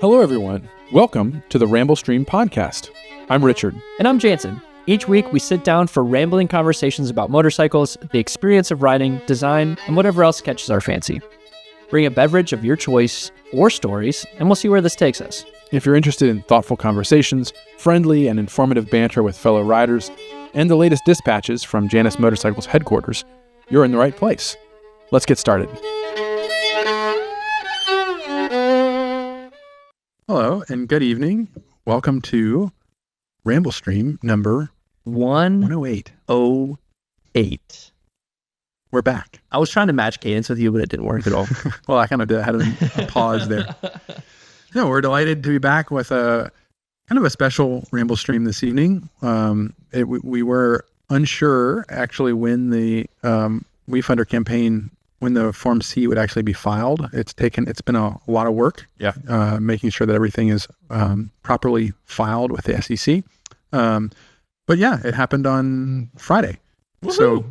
Hello, everyone. Welcome to the Ramble Stream podcast. I'm Richard. And I'm Jansen. Each week, we sit down for rambling conversations about motorcycles, the experience of riding, design, and whatever else catches our fancy. Bring a beverage of your choice or stories, and we'll see where this takes us. If you're interested in thoughtful conversations, friendly and informative banter with fellow riders, and the latest dispatches from Janus Motorcycles headquarters, you're in the right place. Let's get started. Hello, and good evening. Welcome to Ramble Stream number 108. 108. We're back. I was trying to match cadence with you, but it didn't work at all. Well, I kind of had a pause there. No, we're delighted to be back with a kind of a special Ramble Stream this evening. We were unsure actually when the WeFunder campaign, when the Form C would actually be filed. It's been a lot of work. Yeah. Making sure that everything is properly filed with the SEC. But yeah, it happened on Friday. Woo-hoo. So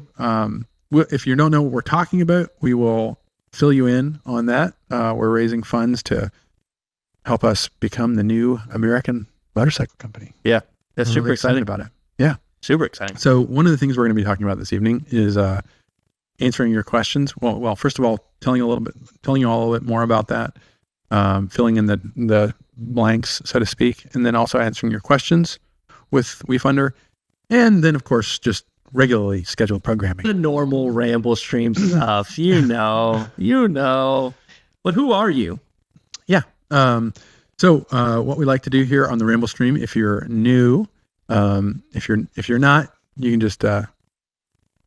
if you don't know what we're talking about, we will fill you in on that. We're raising funds to help us become the new American motorcycle company. Yeah. That's I'm super really exciting about it. Yeah. Super exciting. So one of the things we're going to be talking about this evening is answering your questions. Well, first of all, telling you all a little bit more about that, filling in the blanks, so to speak, and then also answering your questions with WeFunder, and then of course just regularly scheduled programming. The normal Ramble Stream stuff, you know. But who are you? Yeah. So what we like to do here on the Ramble Stream, if you're new, if you're not, you can just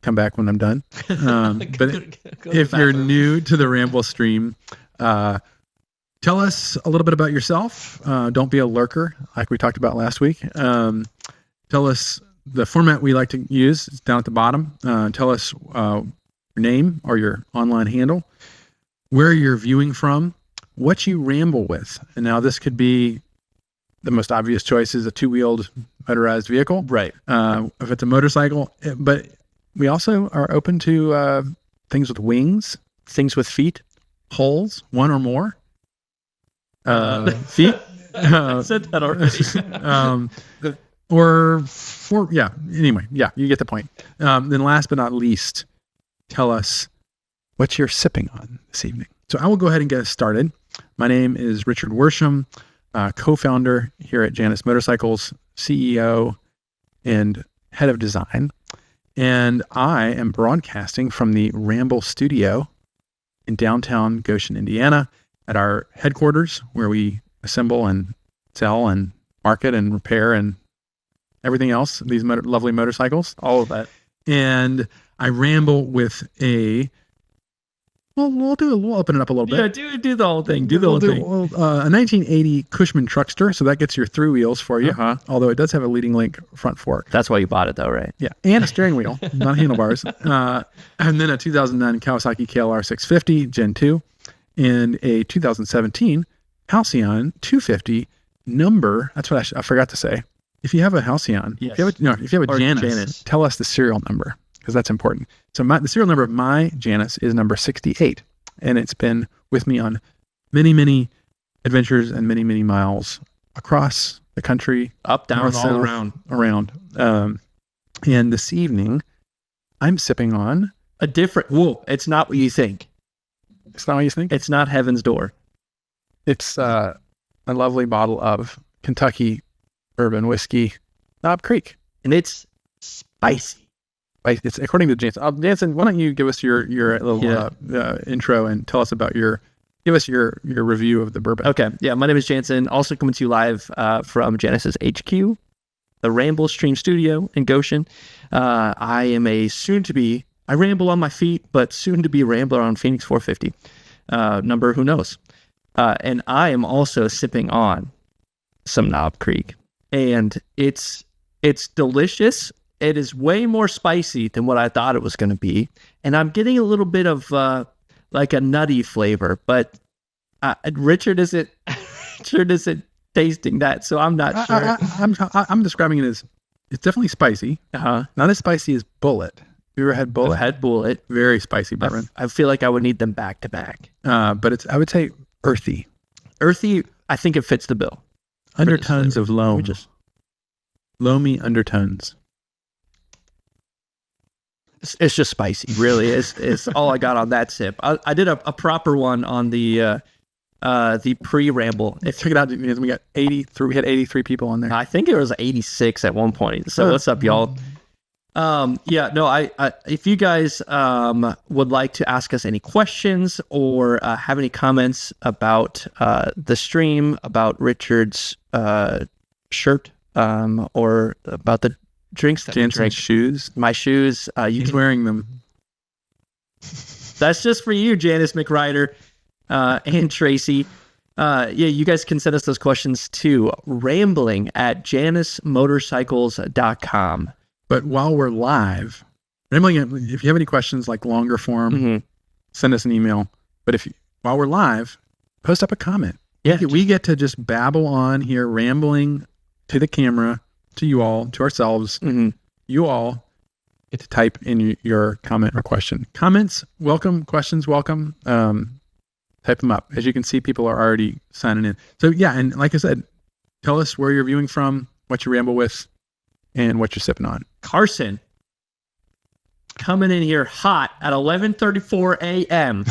come back when I'm done. But if you're new to the Ramble Stream, tell us a little bit about yourself. Don't be a lurker like we talked about last week. Tell us the format we like to use. It's down at the bottom. Tell us your name or your online handle, where you're viewing from, what you ramble with. And now this could be the most obvious choice is a two-wheeled motorized vehicle. Right. If it's a motorcycle, but we also are open to things with wings, things with feet, holes, one or more. Feet. I said that already. Anyway, you get the point. Then last but not least, tell us what you're sipping on this evening. So I will go ahead and get us started. My name is Richard Worsham, co-founder here at Janus Motorcycles, CEO and head of design. And I am broadcasting from the Ramble Studio in downtown Goshen, Indiana, at our headquarters where we assemble and sell and market and repair and everything else, these lovely motorcycles. All of that. And I ramble with we'll open it up a little bit. Yeah, do the whole thing. Do the whole thing. A 1980 Cushman truckster, so that gets your through wheels for you. Uh-huh. Although it does have a leading link front fork. That's why you bought it, though, right? Yeah, and a steering wheel, not handlebars. And then a 2009 Kawasaki KLR 650 Gen 2, and a 2017 Halcyon 250 number. That's what I forgot to say. If you have a Halcyon, yes. if you have a Janus, tell us the serial number, because that's important. So the serial number of my Janus is number 68, and it's been with me on many, many adventures and many, many miles across the country, up, down, north, all south, around. And this evening, I'm sipping on a different. Whoa! It's not what you think. It's not what you think. It's not Heaven's Door. It's a lovely bottle of Kentucky bourbon whiskey, Knob Creek, and it's spicy. It's according to Jansen. Jansen, why don't you give us your little intro and tell us about give us your review of the bourbon. Okay. Yeah. My name is Jansen. Also coming to you live from Janus's HQ, the Ramble Stream Studio in Goshen. I am I ramble on my feet, but soon to be rambler on Phoenix 450. Number, who knows? And I am also sipping on some Knob Creek, and it's delicious. It is way more spicy than what I thought it was going to be. And I'm getting a little bit of like a nutty flavor, but Richard isn't tasting that, so I'm not sure. I'm describing it as, it's definitely spicy. Not as spicy as Bullet. You ever had Bullet? I've had Bullet. Very spicy bourbon. I feel like I would need them back to back. But it's, I would say, earthy. Earthy, I think it fits the bill. Undertones of loam. Loamy undertones. It's just spicy, really. It's all I got on that sip. I did a proper one on the pre-ramble. Check it out. We got 83. We had 83 people on there. I think it was 86 at one point. So what's up, y'all? If you guys would like to ask us any questions or have any comments about the stream, about Richard's shirt, or about the drinks that Jansen's shoes. My shoes. He's wearing them. That's just for you, Janus McRider and Tracy. You guys can send us those questions to rambling@janusmotorcycles.com. But while we're live, rambling, if you have any questions like longer form, send us an email. But while we're live, post up a comment. Yeah. We get to just babble on here, rambling to the camera, to you all, to ourselves. You all get to type in your comment or question. Comments, welcome. Questions, welcome. Type them up. As you can see, people are already signing in. So yeah, and like I said, tell us where you're viewing from, what you ramble with, and what you're sipping on. Carson, coming in here hot at 11:34 a.m.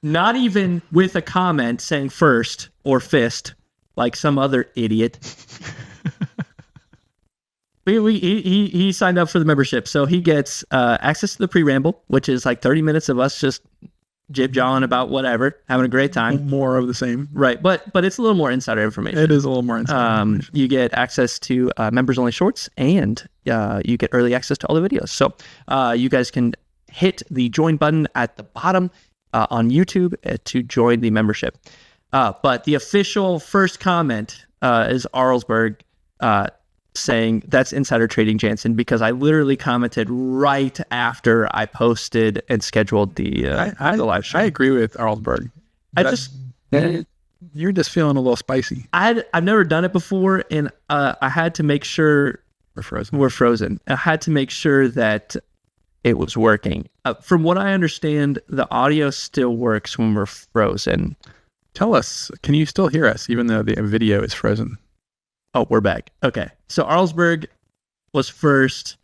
Not even with a comment saying first or fist, like some other idiot. He signed up for the membership, so he gets access to the pre-ramble, which is like 30 minutes of us just jib-jawing about whatever, having a great time. More of the same. Right, but it's a little more insider information. It is a little more insider information. You get access to members-only shorts, and you get early access to all the videos. So you guys can hit the join button at the bottom on YouTube to join the membership. But the official first comment is Arlsberg saying that's insider trading, Jansen, because I literally commented right after I posted and scheduled the live show. I agree with Arlsberg. You're just feeling a little spicy. I've never done it before, and I had to make sure we're frozen. I had to make sure that it was working. From what I understand, the audio still works when we're frozen. Tell us, can you still hear us even though the video is frozen? Oh, we're back. Okay. So Arlsberg was first.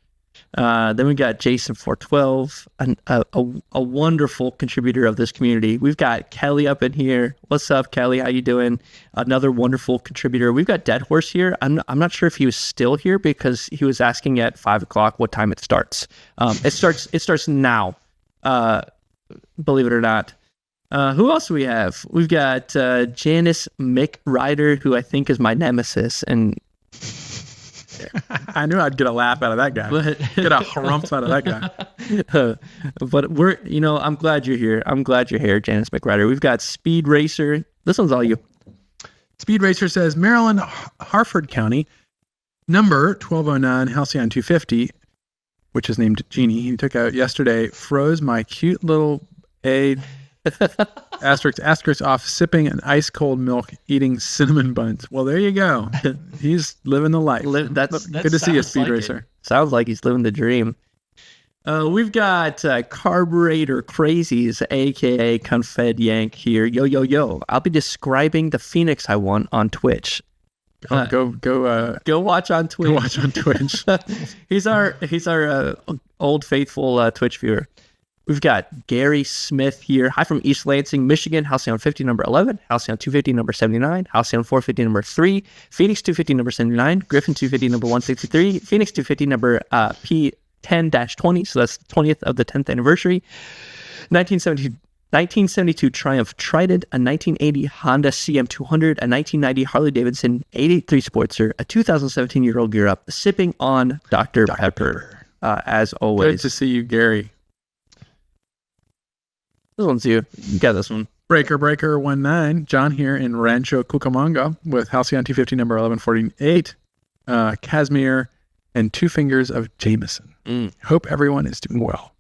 Then we got Jason 412, a wonderful contributor of this community. We've got Kelly up in here. What's up, Kelly? How you doing? Another wonderful contributor. We've got Dead Horse here. I'm not sure if he was still here because he was asking at 5:00 what time it starts. It starts now. Believe it or not. Who else do we have? We've got Janus McRider, who I think is my nemesis, and I knew I'd get a laugh out of that guy. Get a harumph out of that guy. But I'm glad you're here. I'm glad you're here, Janus McRider. We've got Speed Racer. This one's all you. Speed Racer says, Maryland, Harford County, number 1209, Halcyon 250, which is named Jeannie. He took out yesterday, froze my cute little asterisk off sipping an ice cold milk, eating cinnamon buns. Well, there you go. He's living the life. That's good to see you, Speed Racer. Sounds like he's living the dream. We've got Carburetor Crazies, aka Confed Yank here. Yo. I'll be describing the Phoenix I won on Twitch. Go watch on Twitch. Go watch on Twitch. He's our old faithful Twitch viewer. We've got Gary Smith here. Hi from East Lansing, Michigan. Halcyon 50, number 11. Halcyon 250, number 79. Halcyon 450, number 3. Phoenix 250, number 79. Griffin 250, number 163. Phoenix 250, number P10-20. So that's the 20th of the 10th anniversary. 1972 Triumph Trident, a 1980 Honda CM200, a 1990 Harley-Davidson 883 Sportster, a 2017 Year-Old Gear Up, sipping on Dr. Pepper. As always. Good to see you, Gary. This one's you. You got this one. Breaker 19, John here in Rancho Cucamonga with Halcyon 250 number 1148, Casimir, and 2 fingers of Jameson. Hope everyone is doing well.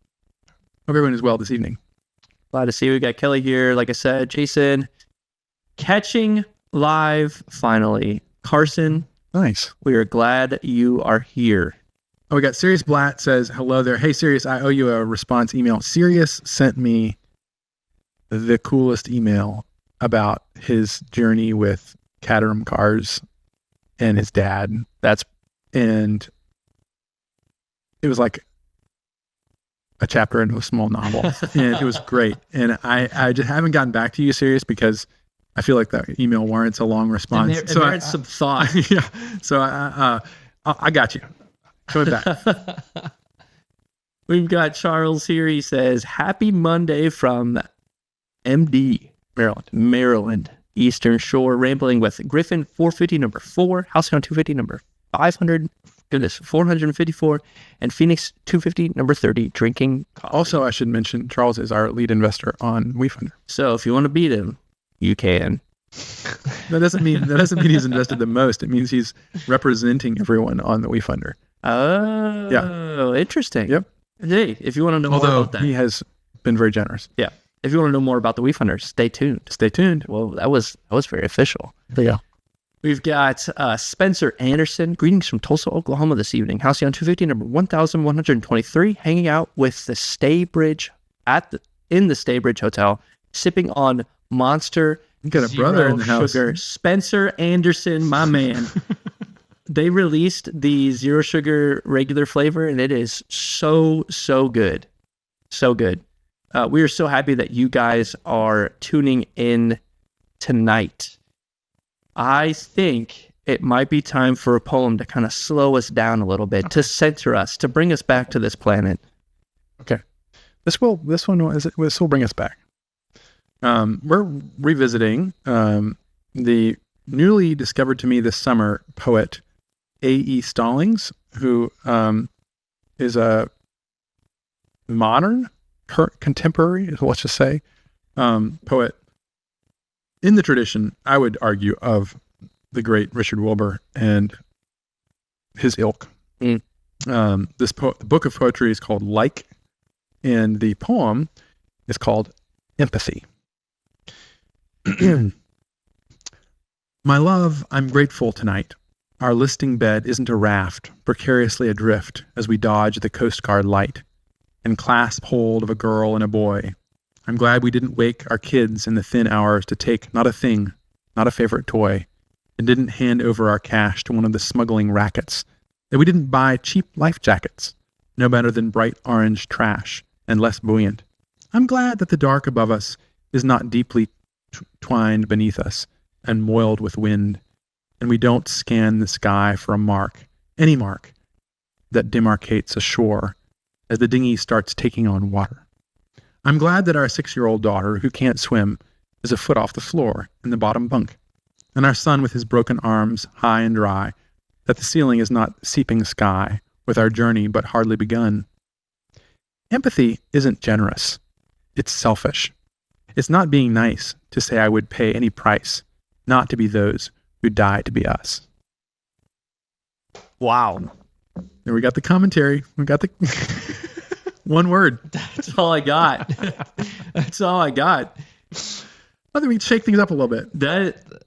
Hope everyone is well this evening. Glad to see you. We got Kelly here. Like I said, Jason, catching live finally. Carson. Nice. We are glad you are here. Oh, we got Sirius Blatt says, hello there. Hey, Sirius, I owe you a response email. Sirius sent me the coolest email about his journey with Caterham cars and his dad. And it was like a chapter into a small novel, and it was great. And I just haven't gotten back to you, Sirius, because I feel like that email warrants a long response. It merits some thought. Yeah. So I got you. Coming back. We've got Charles here. He says, "Happy Monday from MD, Maryland, Eastern Shore, rambling with Griffin 450 number 4, Halcyon 250 number 454, and Phoenix 250 number 30, drinking coffee." Also, I should mention Charles is our lead investor on WeFunder. So if you want to beat him, you can. That doesn't mean he's invested the most. It means he's representing everyone on the WeFunder. Oh, yeah. Interesting. Yep. Hey, if you want to know more about that. He has been very generous. Yeah. If you want to know more about the WeFunder, stay tuned. Stay tuned. Well, that was very official. Yeah. We've got Spencer Anderson. Greetings from Tulsa, Oklahoma this evening. Halcyon 250 number 1123, hanging out with the Staybridge in the Staybridge Hotel, sipping on Monster. You got a brother in the house. Sugar. Spencer Anderson, my man. They released the zero sugar regular flavor, and it is so good. So good. We are so happy that you guys are tuning in tonight. I think it might be time for a poem to kind of slow us down a little bit, to center us, to bring us back to this planet. Okay. This will bring us back. We're revisiting the newly discovered to me this summer poet A.E. Stallings, who is a modern, contemporary, let's just say, poet in the tradition, I would argue, of the great Richard Wilbur and his ilk. The book of poetry is called Like, and the poem is called Empathy. My love, I'm grateful tonight. Our listing bed isn't a raft, precariously adrift as we dodge the Coast Guard light and clasp hold of a girl and a boy. I'm glad we didn't wake our kids in the thin hours to take not a thing, not a favorite toy, and didn't hand over our cash to one of the smuggling rackets, that we didn't buy cheap life jackets, no better than bright orange trash and less buoyant. I'm glad that the dark above us is not deeply twined beneath us and moiled with wind, and we don't scan the sky for a mark, any mark, that demarcates a shore as the dinghy starts taking on water. I'm glad that our 6-year-old daughter, who can't swim, is a foot off the floor in the bottom bunk, and our son with his broken arms high and dry, that the ceiling is not seeping sky with our journey but hardly begun. Empathy isn't generous. It's selfish. It's not being nice to say I would pay any price not to be those who die to be us. Wow. And we got the commentary. We got the one word. That's all I got. That's all I got. I think we shake things up a little bit.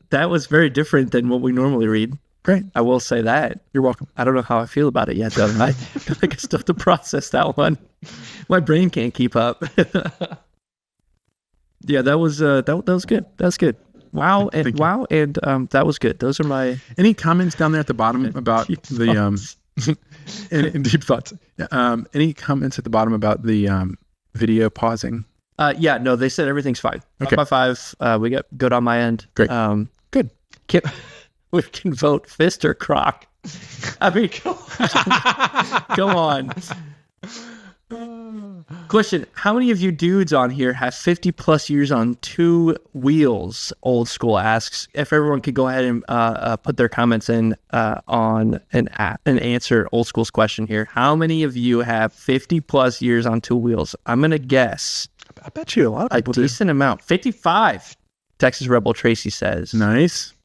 That was very different than what we normally read. Great. I will say that. You're welcome. I don't know how I feel about it yet, though. I feel like I still have to process that one. My brain can't keep up. Yeah, that was good. That was good. Wow, and that was good. Those are my any comments down there at the bottom about the and deep thoughts. Any comments at the bottom about the video pausing? Yeah, no, they said everything's fine. Okay. 5 by 5. We got good on my end. Great. Good. We can vote fist or crock. I mean, come on. Question: how many of you dudes on here have 50 plus years on 2 wheels? Old School asks. If everyone could go ahead and put their comments in on and answer Old School's question here. How many of you have 50 plus years on 2 wheels? I'm gonna guess. I bet you a lot of people do. Decent amount. 55. Texas Rebel Tracy says. Nice.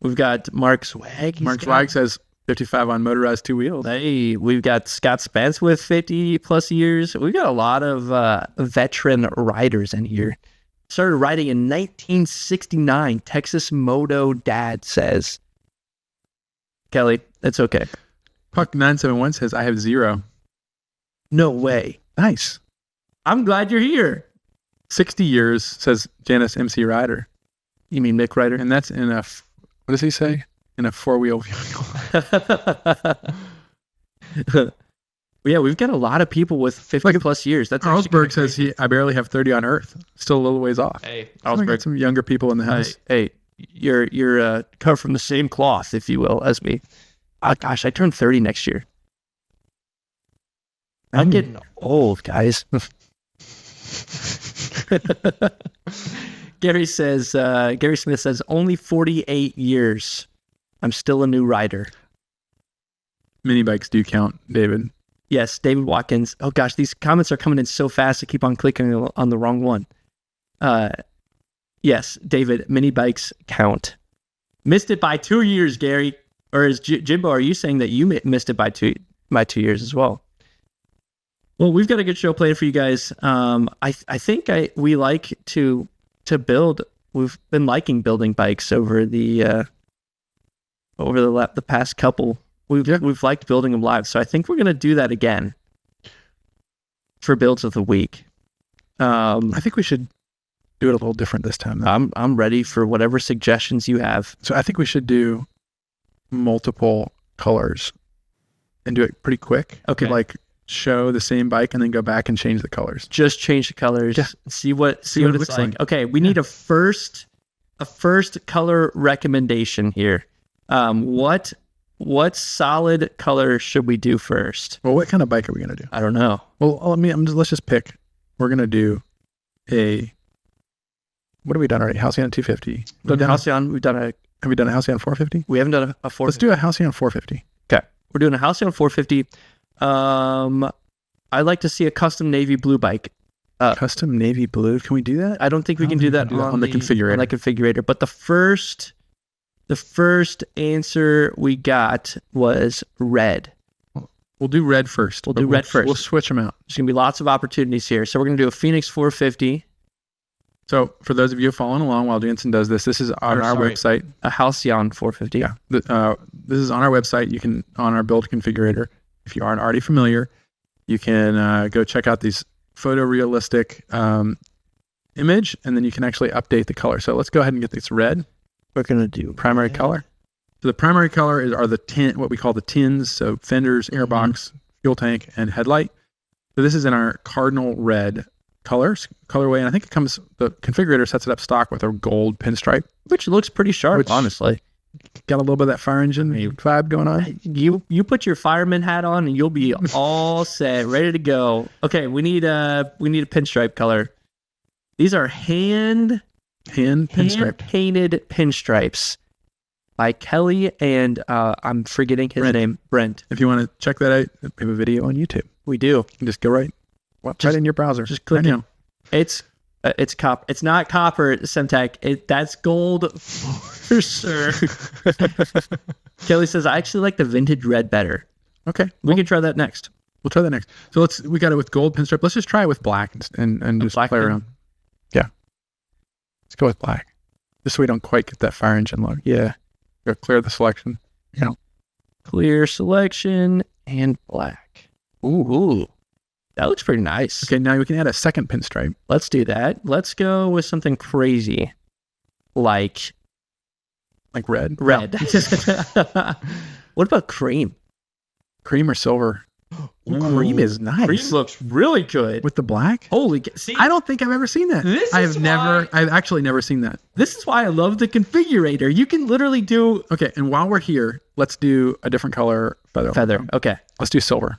We've got Mark Swag. Mark Swag says 55 on motorized 2 wheels. Hey, we've got Scott Spence with 50 plus years. We've got a lot of veteran riders in here. Started riding in 1969. Texas Moto Dad says. Kelly, it's okay. Puck971 says, I have 0. No way. Nice. I'm glad you're here. 60 years, says Janus MC Rider. You mean Mick Rider? And that's in a, what does he say? In a 4-wheel vehicle. Yeah, we've got a lot of people with 50 plus years. That's Carlsberg says I barely have 30 on Earth. Still a little ways off. Hey, Carlsberg, some younger people in the house. Hey, you're cut from the same cloth, if you will, as me. Oh, gosh, I turn 30 next year. I'm getting old, guys. Gary Smith says, only 48 years. I'm still a new rider. Mini bikes do count, David. Yes, David Watkins. Oh gosh, these comments are coming in so fast. I keep on clicking on the wrong one. Yes, David, mini bikes count. Missed it by 2 years, Gary. Or is Jimbo, are you saying that you missed it by 2 years as well? Well, we've got a good show planned for you guys. I think we like to build. We've been liking building bikes over the past couple. We've liked building them live, so I think we're going to do that again for builds of the week. I think we should do it a little different this time, though. I'm ready for whatever suggestions you have. So I think we should do multiple colors and do it pretty quick. Okay, like show the same bike and then go back and change the colors. Just change the colors. Yeah. See what it looks like. Okay, we need a first color recommendation here. What solid color should we do first? Well, what kind of bike are we going to do? I don't know. Well, let's just pick. We're going to do what have we done already? Halcyon 250. Halcyon, have we done a Halcyon 450? We haven't done a 450. Let's do a Halcyon 450. Okay. We're doing a Halcyon 450. I'd like to see a custom navy blue bike. Custom navy blue? Can we do that? I don't think we can do that on the configurator. On the configurator. But the first answer we got was red. We'll do red first. We'll do red first. We'll switch them out. There's going to be lots of opportunities here. So we're going to do a Phoenix 450. So for those of you following along while Jansen does this, this is on our website. A Halcyon 450. Yeah. This is on our website. You can, on our build configurator, if you aren't already familiar, you can go check out these photorealistic image, and then you can actually update the color. So let's go ahead and get this red. We're going to do primary color. So the primary color are what we call the tins. So fenders, airbox, fuel tank, and headlight. So this is in our cardinal red colorway, and I think the configurator sets it up stock with a gold pinstripe, which looks pretty sharp, honestly. Got a little bit of that fire engine vibe going on. You put your fireman hat on and you'll be all set, ready to go. Okay, we need a pinstripe color. These are hand painted pinstripes by Kelly and I'm forgetting his name, Brent. If you want to check that out, we have a video on YouTube. We do. You can just go right in your browser. Just click it. It's copper. It's not copper, Semtech. That's gold for sure. Kelly says, I actually like the vintage red better. Okay. We can try that next. We'll try that next. So we got it with gold pinstripe. Let's just try it with black and just play around. Yeah. Let's go with black. Just so we don't quite get that fire engine look. Yeah. Go clear the selection. Yeah. Clear selection and black. Ooh. That looks pretty nice. Okay, now we can add a second pinstripe. Let's do that. Let's go with something crazy. Like red? Red. No. What about cream? Cream or silver? Cream is nice. Cream looks really good. With the black? See? I don't think I've ever seen that. I've actually never seen that. This is why I love the configurator. You can literally do... Okay, and while we're here, let's do a different color feather. Feather, okay. Let's do silver.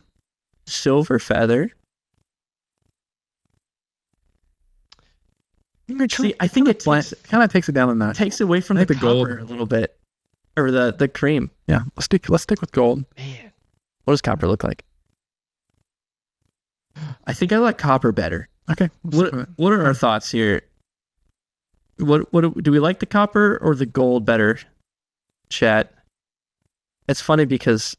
Silver feather. See, I think it kind of takes it down a notch. Takes away from the gold a little bit, or the cream. Yeah, let's stick with gold. Man, what does copper look like? I think I like copper better. Okay. What are our thoughts here? What do we like, the copper or the gold better? Chat. It's funny because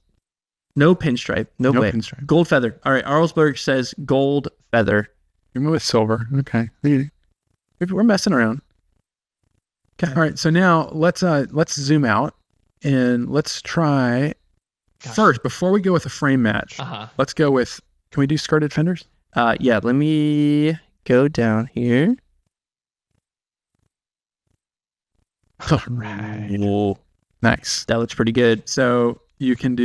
no pinstripe, no way. Pinstripe. Gold feather. All right, Arlsberg says gold feather. You're with silver. Okay. We're messing around. Okay. All right. So now let's zoom out and let's try first, before we go with a frame match, let's go with, can we do skirted fenders? Yeah. Let me go down here. All right. Whoa, Nice. that looks pretty good. So you can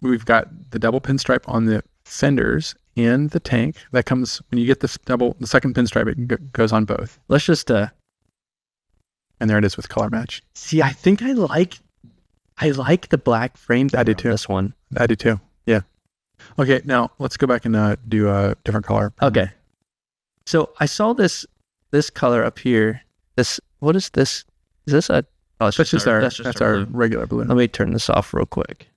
we've got the double pinstripe on the fenders and the tank. That comes when you get the second pinstripe, it goes on both. Let's just And there it is with color match. see. I think I like the black frame. I do too. This one. I do too. Yeah. Okay, now let's go back and do a different color. Okay. So I saw this color up here. What is this? Is this a? Oh, it's That's just our blue. regular blue. Let me turn this off real quick.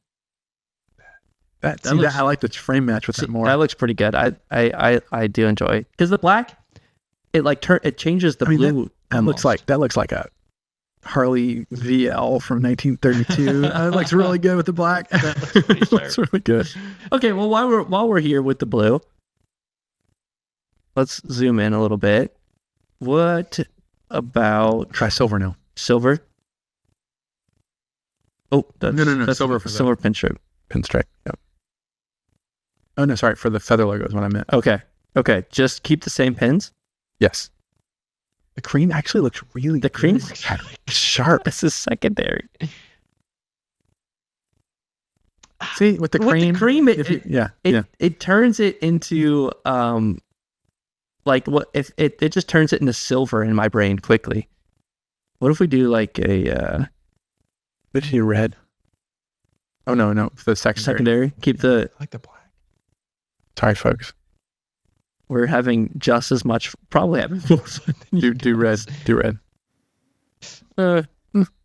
I like the frame match with it more. That looks pretty good. I do enjoy because the black, it changes the blue. That looks like a Harley VL from 1932. It looks really good with the black. It looks really good. Okay, well while we're here with the blue, let's zoom in a little bit. What about Try silver now. silver? Oh, No. That's Silver for silver pinstripe. pinstripe. Yep. Oh no, sorry, for the feather logo is what I meant. Okay. Just keep the same pins. Yes. The cream actually looks really The good. cream sharp. This is secondary. See, with the With cream. the cream, it turns it into like what if it just turns it into silver in my brain quickly. What if we do like a What did you red? Oh no, the secondary. Keep the. I like the black. Sorry, folks. We're having just as much, probably having more fun than you. Do red. Do red.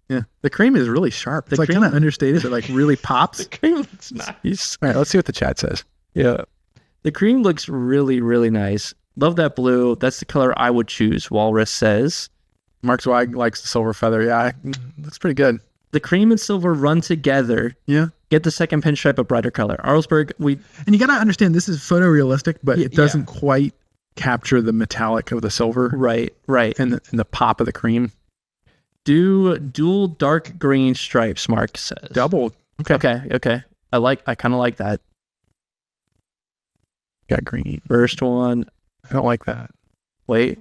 Yeah, the cream is really sharp. It's like kind of understated, but like really pops. The cream looks nice. All right, let's see what the chat says. Yeah, the cream looks really, really nice. Love that blue. That's the color I would choose. Walrus says. Mark Zweig likes the silver feather. Yeah, that's pretty good. The cream and silver run together. Yeah. Get the second pinstripe a brighter color. Arlsberg, and you got to understand this is photorealistic, but it doesn't quite capture the metallic of the silver. Right. And the pop of the cream. Do dual dark green stripes, Mark says. Double. Okay. Okay. I kind of like that. Got green. First one. I don't like that. Wait.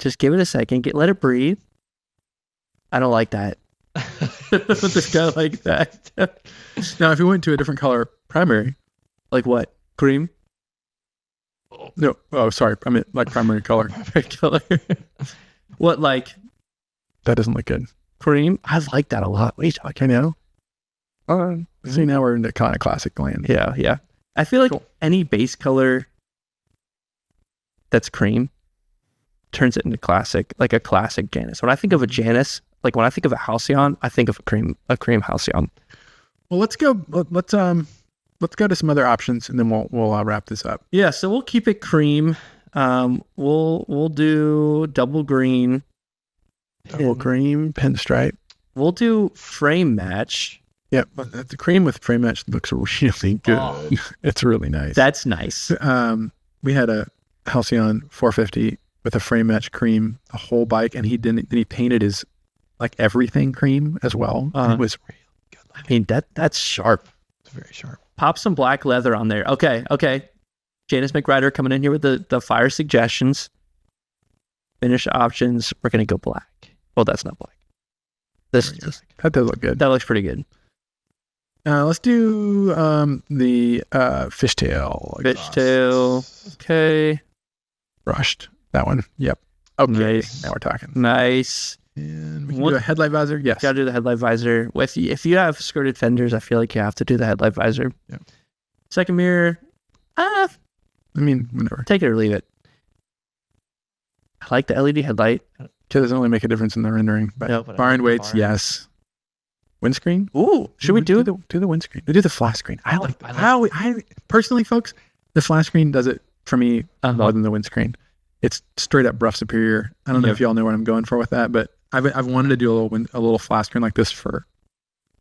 Just give it a second. Let it breathe. I don't like that. This guy like that. Now, if you went to a different color primary, like what? Cream? No. Oh, sorry. I meant like primary color. Color. What, like? That doesn't look good. Cream? I like that a lot. What are you talking about? See, now we're into kind of classic land. Yeah. I feel like any base color that's cream turns it into classic, like a classic Janus. When I think of a Janus, like when I think of a Halcyon, I think of a cream Halcyon. Well, let's go to some other options, and then we'll wrap this up. Yeah, so we'll keep it cream. We'll do double green. Double cream pinstripe. We'll do frame match. Yeah, the cream with frame match looks really good. Oh. It's really nice. That's nice. We had a Halcyon 450 with a frame match cream, the whole bike, and he painted his like everything cream as well. It was really good. I mean that's sharp. It's very sharp. Pop some black leather on there. Okay. Janus McRider coming in here with the fire suggestions. Finish options. We're gonna go black. Well, that's not black. That does look good. That looks pretty good. Let's do the fishtail. Fishtail. Okay. Brushed. That one. Yep. Okay. Nice. Now we're talking. Nice. And we can do a headlight visor. Yes. Gotta do the headlight visor. If you have skirted fenders, I feel like you have to do the headlight visor. Yep. Second mirror. I mean, whatever. Take it or leave it. I like the LED headlight. It doesn't really make a difference in the rendering, but bar and weights, yes. Windscreen? Ooh, should we do the windscreen? We do the flash screen. I like that. I personally, folks, the flash screen does it for me more than the windscreen. It's straight up Bruff superior. I don't know if y'all know what I'm going for with that, but I've wanted to do a little flash screen like this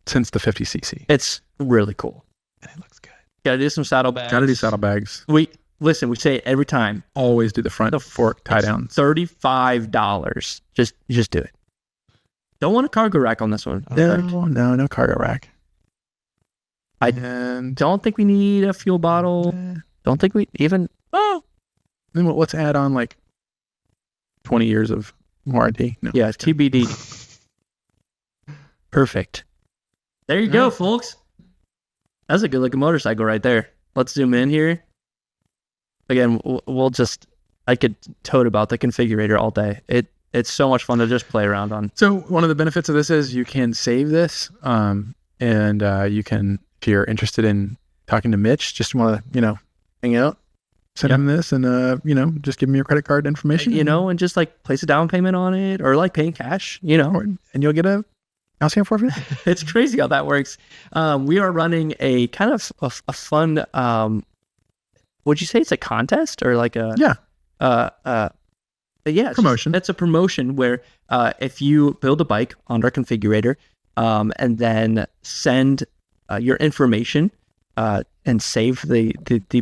since the 50cc. It's really cool. And it looks good. Gotta do some saddlebags. Gotta do saddlebags. We say it every time. Always do the front fork tie downs. $35. Just do it. Don't want a cargo rack on this one. No cargo rack. I don't think we need a fuel bottle. Don't think we even. Then let's add on like 20 years of warranty. No. Yeah, TBD. Perfect. There you go, folks. That's a good looking motorcycle right there. Let's zoom in here. Again, I could tote about the configurator all day. It's so much fun to just play around on. So one of the benefits of this is you can save this, and you can, if you're interested in talking to Mitch, just want to, hang out, send him this, and just give him your credit card information, and just like place a down payment on it, or like paying cash, and you'll get a Halcyon 450. It's crazy how that works. We are running a kind of a fun. Would you say it's a contest or like a promotion? It's a promotion where if you build a bike on our configurator, and then send your information and save the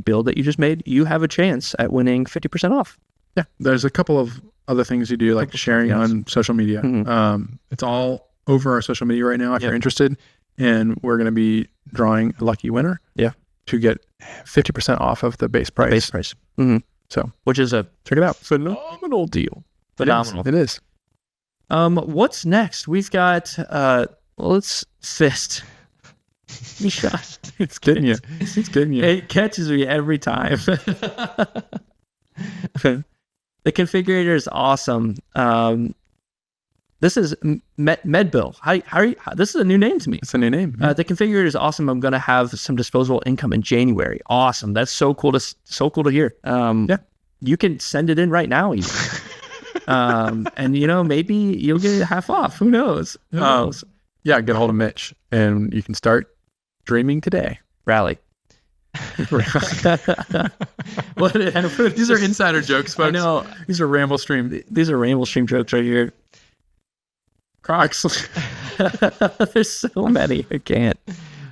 build that you just made, you have a chance at winning 50% off. Yeah, there's a couple of other things you do, like sharing on social media. Mm-hmm. It's all over our social media right now if you're interested, and we're going to be drawing a lucky winner to get 50% off of the base price. Mm-hmm. So, which is check it out. Phenomenal deal. Phenomenal. It is. What's next? We've got let's fist. It's getting you. It's getting you. It catches me every time. The configurator is awesome. This is MedBill. How are you? This is a new name to me. It's a new name. The configurator is awesome. I'm going to have some disposable income in January. Awesome. That's so cool to hear. You can send it in right now even. And maybe you'll get it half off. Who knows? Get a hold of Mitch and you can start dreaming today. Rally. These are insider jokes, folks. I know. These are Ramble Stream. These are Ramble Stream jokes right here. Crocs. There's so many. I can't.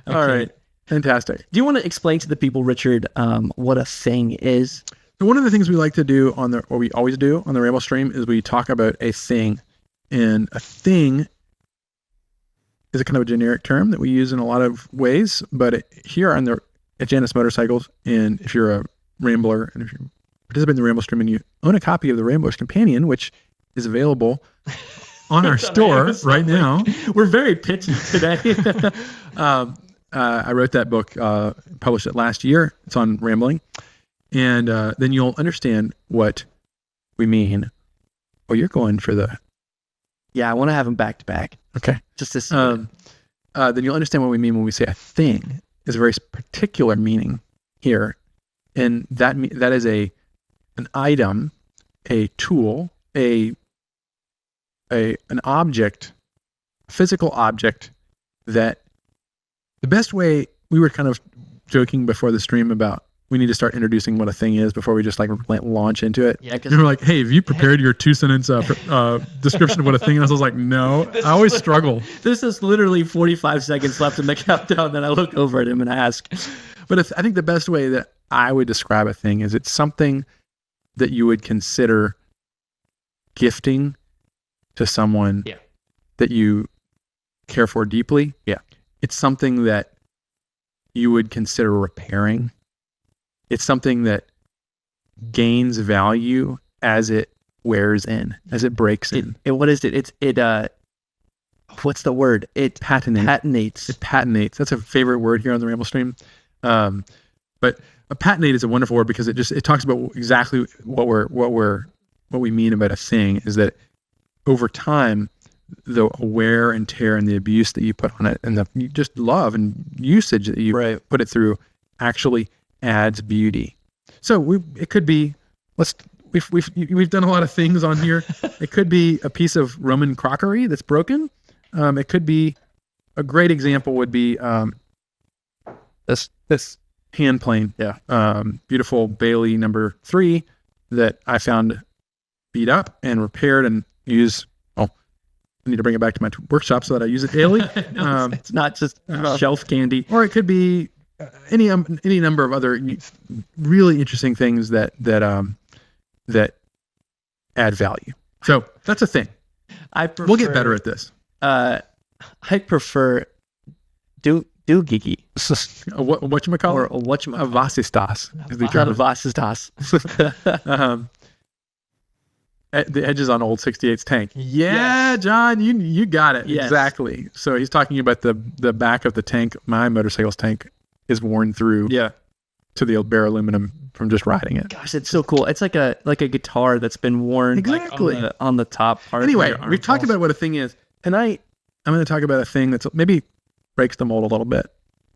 All right. Fantastic. Do you want to explain to the people, Richard, what a thing is? So one of the things we like to do or we always do on the Ramble Stream is we talk about a thing. And a thing is a kind of a generic term that we use in a lot of ways. But here at Janus Motorcycles, and if you're a Rambler and if you participate in the Ramble Stream and you own a copy of the Rambler's Companion, which is available on our store right now. We're very pitchy today. I wrote that book, published it last year. It's on rambling. And then you'll understand what we mean. Oh, you're going for the... Yeah, I want to have them back to back. Okay. Just to see. Then you'll understand what we mean when we say a thing. Is a very particular meaning here. And that is an item, a tool, an object, a physical object that the best way, we were kind of joking before the stream about we need to start introducing what a thing is before we just like launch into it. Yeah, we're like, hey, have you prepared your 2-sentence description of what a thing is? I was like, no, I always struggle. This is literally 45 seconds left in the countdown. Then I look over at him and ask. But I think the best way that I would describe a thing is it's something that you would consider gifting to someone that you care for deeply. Yeah. It's something that you would consider repairing. It's something that gains value as it wears in, as it breaks in. What is it? What's the word? It patinates. It patinates. That's a favorite word here on the Ramble Stream. But a patinate is a wonderful word because it talks about exactly what we mean about a thing is that over time, the wear and tear and the abuse that you put on it and the just love and usage that you put it through actually adds beauty. So it could be, we've done a lot of things on here. It could be a piece of Roman crockery that's broken. It could be, a great example would be this hand plane. Yeah. Beautiful Bailey number 3 that I found beat up and repaired and use. I need to bring it back to my workshop so that I use it daily. It's not just shelf candy. Or it could be any number of other really interesting things that add value. So that's a thing. We'll get better at this. I prefer doohickey. Whatchamacallit? Or whatchamacallit. Vasistas. Vasistas. the edges on old 68's tank. Yeah, John, you got it. Yes. Exactly. So he's talking about the back of the tank. My motorcycle's tank is worn through to the bare aluminum from just riding it. Gosh, it's so cool. It's like a guitar that's been worn Exactly. like on the top part. Anyway, we've talked about what a thing is. Tonight, I'm going to talk about a thing that's maybe breaks the mold a little bit.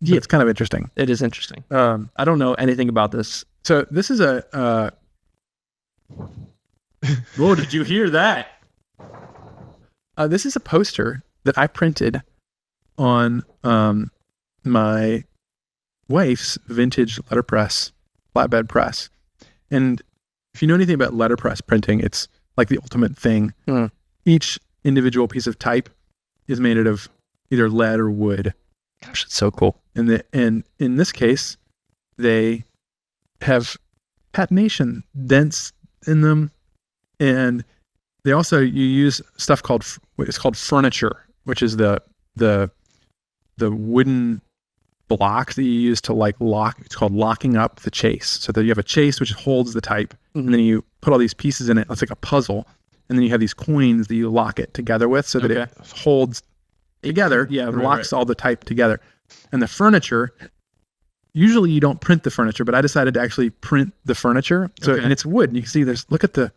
Yeah. It's kind of interesting. It is interesting. I don't know anything about this. So this is a... Whoa, did you hear that? This is a poster that I printed on my wife's vintage letterpress, flatbed press. And if you know anything about letterpress printing, it's like the ultimate thing. Each individual piece of type is made out of either lead or wood. Gosh, it's so cool. And in this case, they have patination dents in them. And they also, you use stuff called furniture, which is the wooden block that you use to like lock. It's called locking up the chase. So that you have a chase which holds the type, and then you put all these pieces in it. It's like a puzzle, and then you have these coins that you lock it together with, so that it holds together. And locks all the type together. And the furniture, usually you don't print the furniture, but I decided to actually print the furniture. So and it's wood. And you can see look at the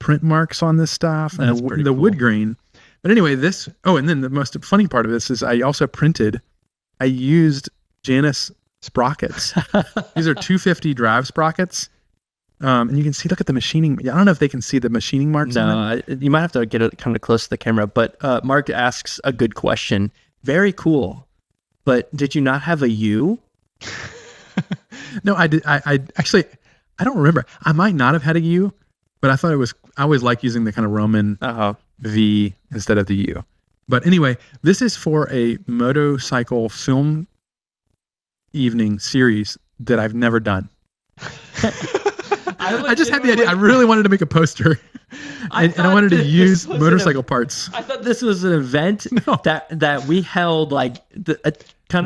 print marks on this stuff and the wood grain. But anyway, and then the most funny part of this is I used Janus sprockets. These are 250 drive sprockets. And you can see, look at the machining. I don't know if they can see the machining marks. No, you might have to get it kind of close to the camera. But Mark asks a good question. Very cool. But did you not have a U? No, I did. I actually, I don't remember. I might not have had a U, but I thought I always like using the kind of Roman V instead of the U. But anyway, this is for a motorcycle film evening series that I've never done. I just had the idea. I really wanted to make a poster, and I wanted to use motorcycle parts. I thought this was an event that we held kind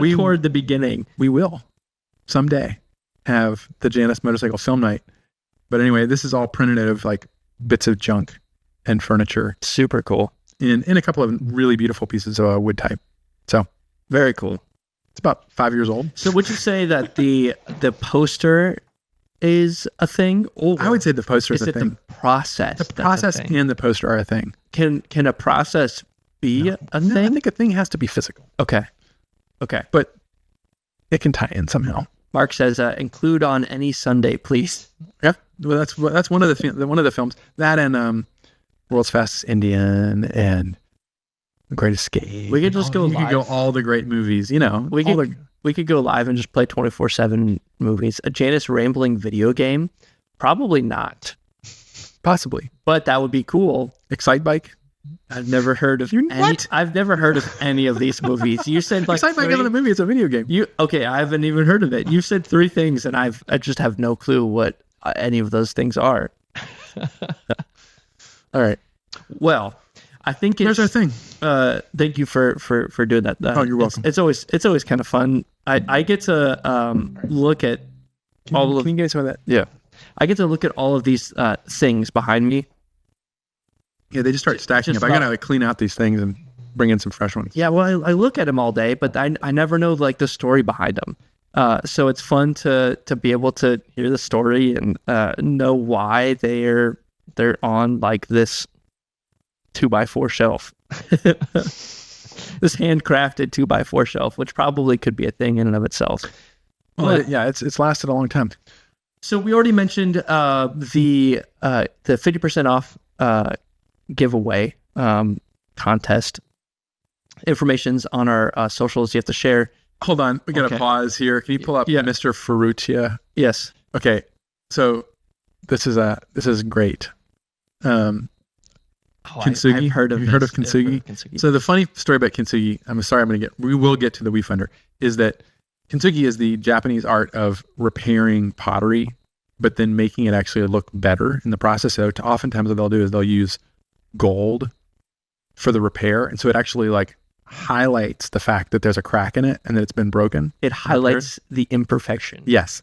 of toward the beginning. We will someday have the Janus motorcycle film night. But anyway, this is all printed out of like bits of junk and furniture. Super cool. In a couple of really beautiful pieces of wood type. So very cool. It's about 5 years old. So would you say that the poster is a thing? Or I would say the poster is a thing. The process. The process and the poster are a thing. Can a process be a thing? I think a thing has to be physical. Okay. But it can tie in somehow. Mark says, include on any Sunday, please. Yeah. Well, that's one of the films. That and World's Fastest Indian and The Great Escape. We could just go live. We could go all the great movies, you know. We could go live and just play 24/7 movies. A Janus rambling video game? Probably not. Possibly. But that would be cool. Excite Bike? I've never heard of I've never heard of any of these movies. You said like Excite Bike isn't a movie, it's a video game. I haven't even heard of it. You said 3 things and I just have no clue what any of those things are. All right. Well, I think there's our thing. Thank you for doing that. Oh, you're welcome. It's always kind of fun. I get to look at all of. Can you give me some of that? Yeah, I get to look at all of these things behind me. Yeah, they just start stacking up. I gotta clean out these things and bring in some fresh ones. Yeah, well, I look at them all day, but I never know like the story behind them. So it's fun to be able to hear the story and know why they're on like this 2x4 shelf. This handcrafted 2x4 shelf, which probably could be a thing in and of itself. Well, it's lasted a long time. So we already mentioned the 50% off giveaway contest. Information's on our socials. You have to share. Hold on, we got to pause here. Can you pull up Mr. Ferruccia? Yes. Okay. So this is great. Kintsugi. I've heard of Kintsugi? So the funny story about Kintsugi, we will get to the WeFunder, is that Kintsugi is the Japanese art of repairing pottery, but then making it actually look better in the process. So oftentimes what they'll do is they'll use gold for the repair. And so it actually like highlights the fact that there's a crack in it and that it's been broken. It highlights the imperfection. Yes.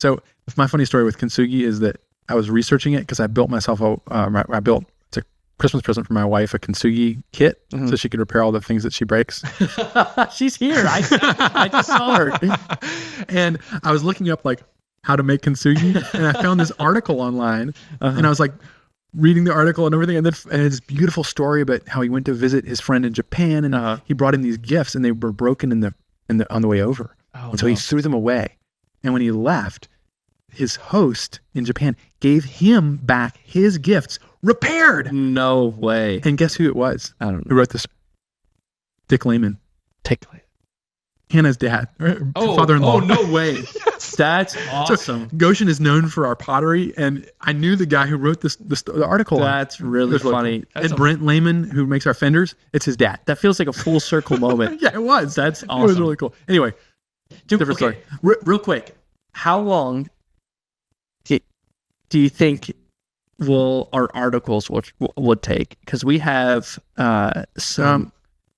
So my funny story with Kintsugi is that I was researching it because I built myself it's a Christmas present for my wife, a kintsugi kit, so she could repair all the things that she breaks. She's here. I just saw her. And I was looking up like how to make kintsugi, and I found this article online, and I was like reading the article and everything, and then and it's a beautiful story about how he went to visit his friend in Japan, and he brought in these gifts, and they were broken on the way over, and so he threw them away. And when he left, his host in Japan gave him back his gifts repaired. No way. And guess who it was? I don't know. Who wrote this? Dick Lehman. Hannah's dad, father-in-law. Oh, no way. Yes. That's awesome. So Goshen is known for our pottery, and I knew the guy who wrote the article. That's really funny. And Brent Lehman, who makes our fenders, it's his dad. That feels like a full circle moment. Yeah, it was. That's awesome. It was really cool. Anyway, different story. Real quick, how long do you think our articles would take? Because we have some...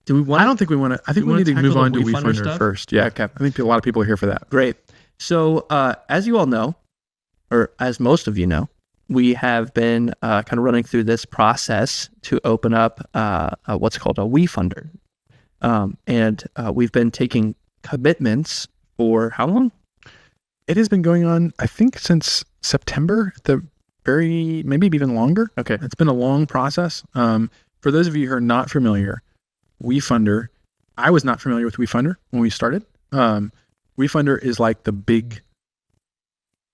Do we want? I don't think we want to. I think we need to move on to WeFunder first. Yeah, okay. I think a lot of people are here for that. Great. So, as you all know, or as most of you know, we have been kind of running through this process to open up what's called a WeFunder, and we've been taking commitments for how long? It has been going on, I think, since September. Maybe even longer. Okay, it's been a long process. For those of you who are not familiar, WeFunder, I was not familiar with WeFunder when we started. WeFunder is like the big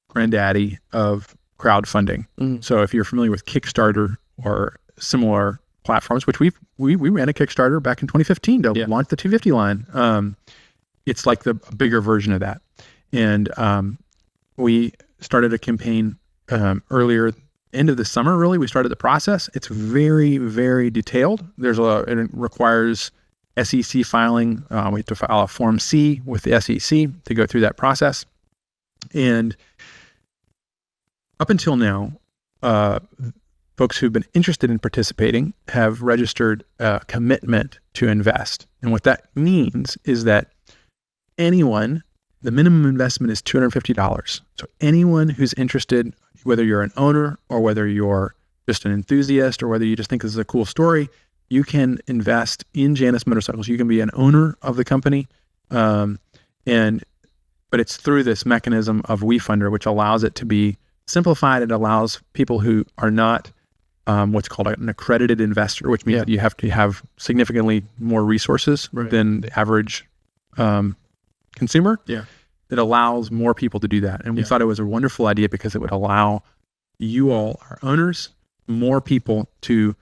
granddaddy of crowdfunding. So if you're familiar with Kickstarter or similar platforms, which we ran a Kickstarter back in 2015 to launch the 250 line. It's like the bigger version of that. And we started a campaign earlier, end of the summer, really. We started the process. It's very, very detailed. It requires SEC filing. We have to file a Form C with the SEC to go through that process. And up until now, folks who've been interested in participating have registered a commitment to invest. And what that means is that the minimum investment is $250. So anyone who's interested, whether you're an owner or whether you're just an enthusiast or whether you just think this is a cool story, you can invest in Janus Motorcycles. You can be an owner of the company, but it's through this mechanism of WeFunder, which allows it to be simplified. It allows people who are not what's called an accredited investor, which means that you have to have significantly more resources than the average consumer. Yeah. It allows more people to do that. And we thought it was a wonderful idea because it would allow you all, our owners, more people to,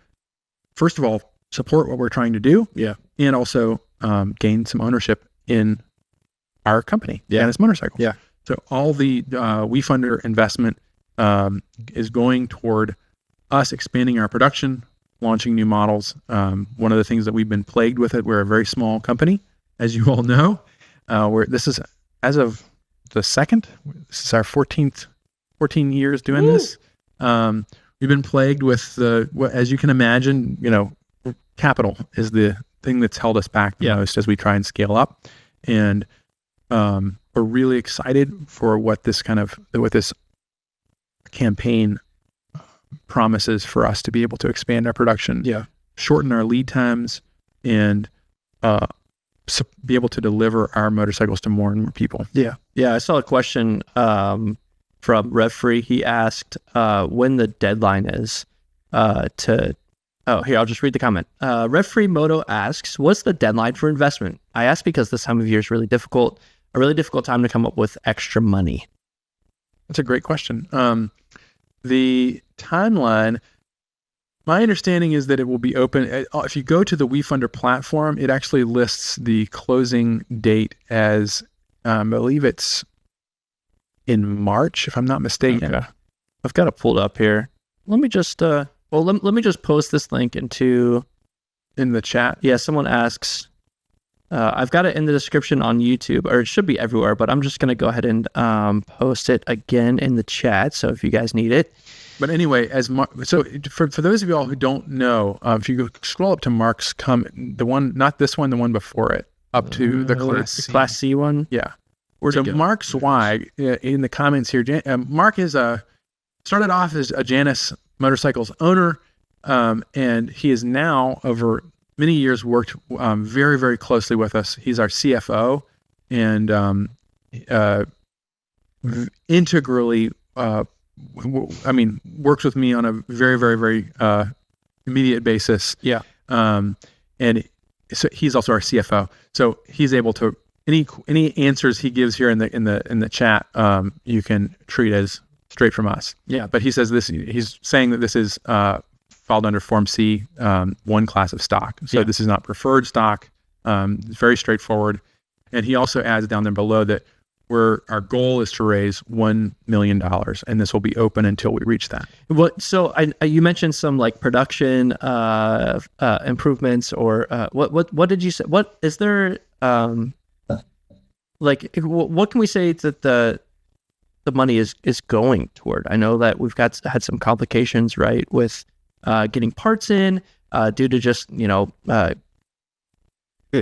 first of all, support what we're trying to do. Yeah. And also gain some ownership in our company, Janus Motorcycles. Yeah. So all the WeFunder investment is going toward us expanding our production, launching new models. One of the things that we've been plagued with we're a very small company, as you all know. This is, as of the second, this is our 14 years doing this. We've been plagued with as you can imagine, capital is the thing that's held us back the most as we try and scale up. And we're really excited for what this campaign promises for us to be able to expand our production, shorten our lead times, and be able to deliver our motorcycles to more and more people. Yeah. I saw a question from Referee. He asked when the deadline is here, I'll just read the comment. Referee Moto asks, what's the deadline for investment? I ask because this time of year is really difficult, a really difficult time to come up with extra money. That's a great question. The timeline, my understanding is that it will be open. If you go to the WeFunder platform, it actually lists the closing date as, I believe it's in March, if I'm not mistaken. Okay. I've got it pulled up here. Let me just, let me just post this link in the chat. Yeah, someone asks, I've got it in the description on YouTube, or it should be everywhere, but I'm just going to go ahead and post it again in the chat. So if you guys need it. But anyway, so for those of you all who don't know, if you scroll up to Mark's comment, the one, not this one, the one before it, up to the Class C one. Yeah. So Mark Swag in the comments here, Mark is started off as a Janus Motorcycles owner, and he has now over many years worked very, very closely with us. He's our CFO, and integrally, works with me on a very, very, very immediate basis. Yeah. And so he's also our CFO. So he's able to any answers he gives here in the chat, you can treat as straight from us. Yeah. But he says this. He's saying that this is filed under Form C, one class of stock. So this is not preferred stock. It's very straightforward. And he also adds down there below that our goal is to raise $1 million, and this will be open until we reach that. Well, so you mentioned some like production improvements, or what did you say? What is there? What can we say that the money is going toward? I know that we've had some complications, right, with getting parts in due to just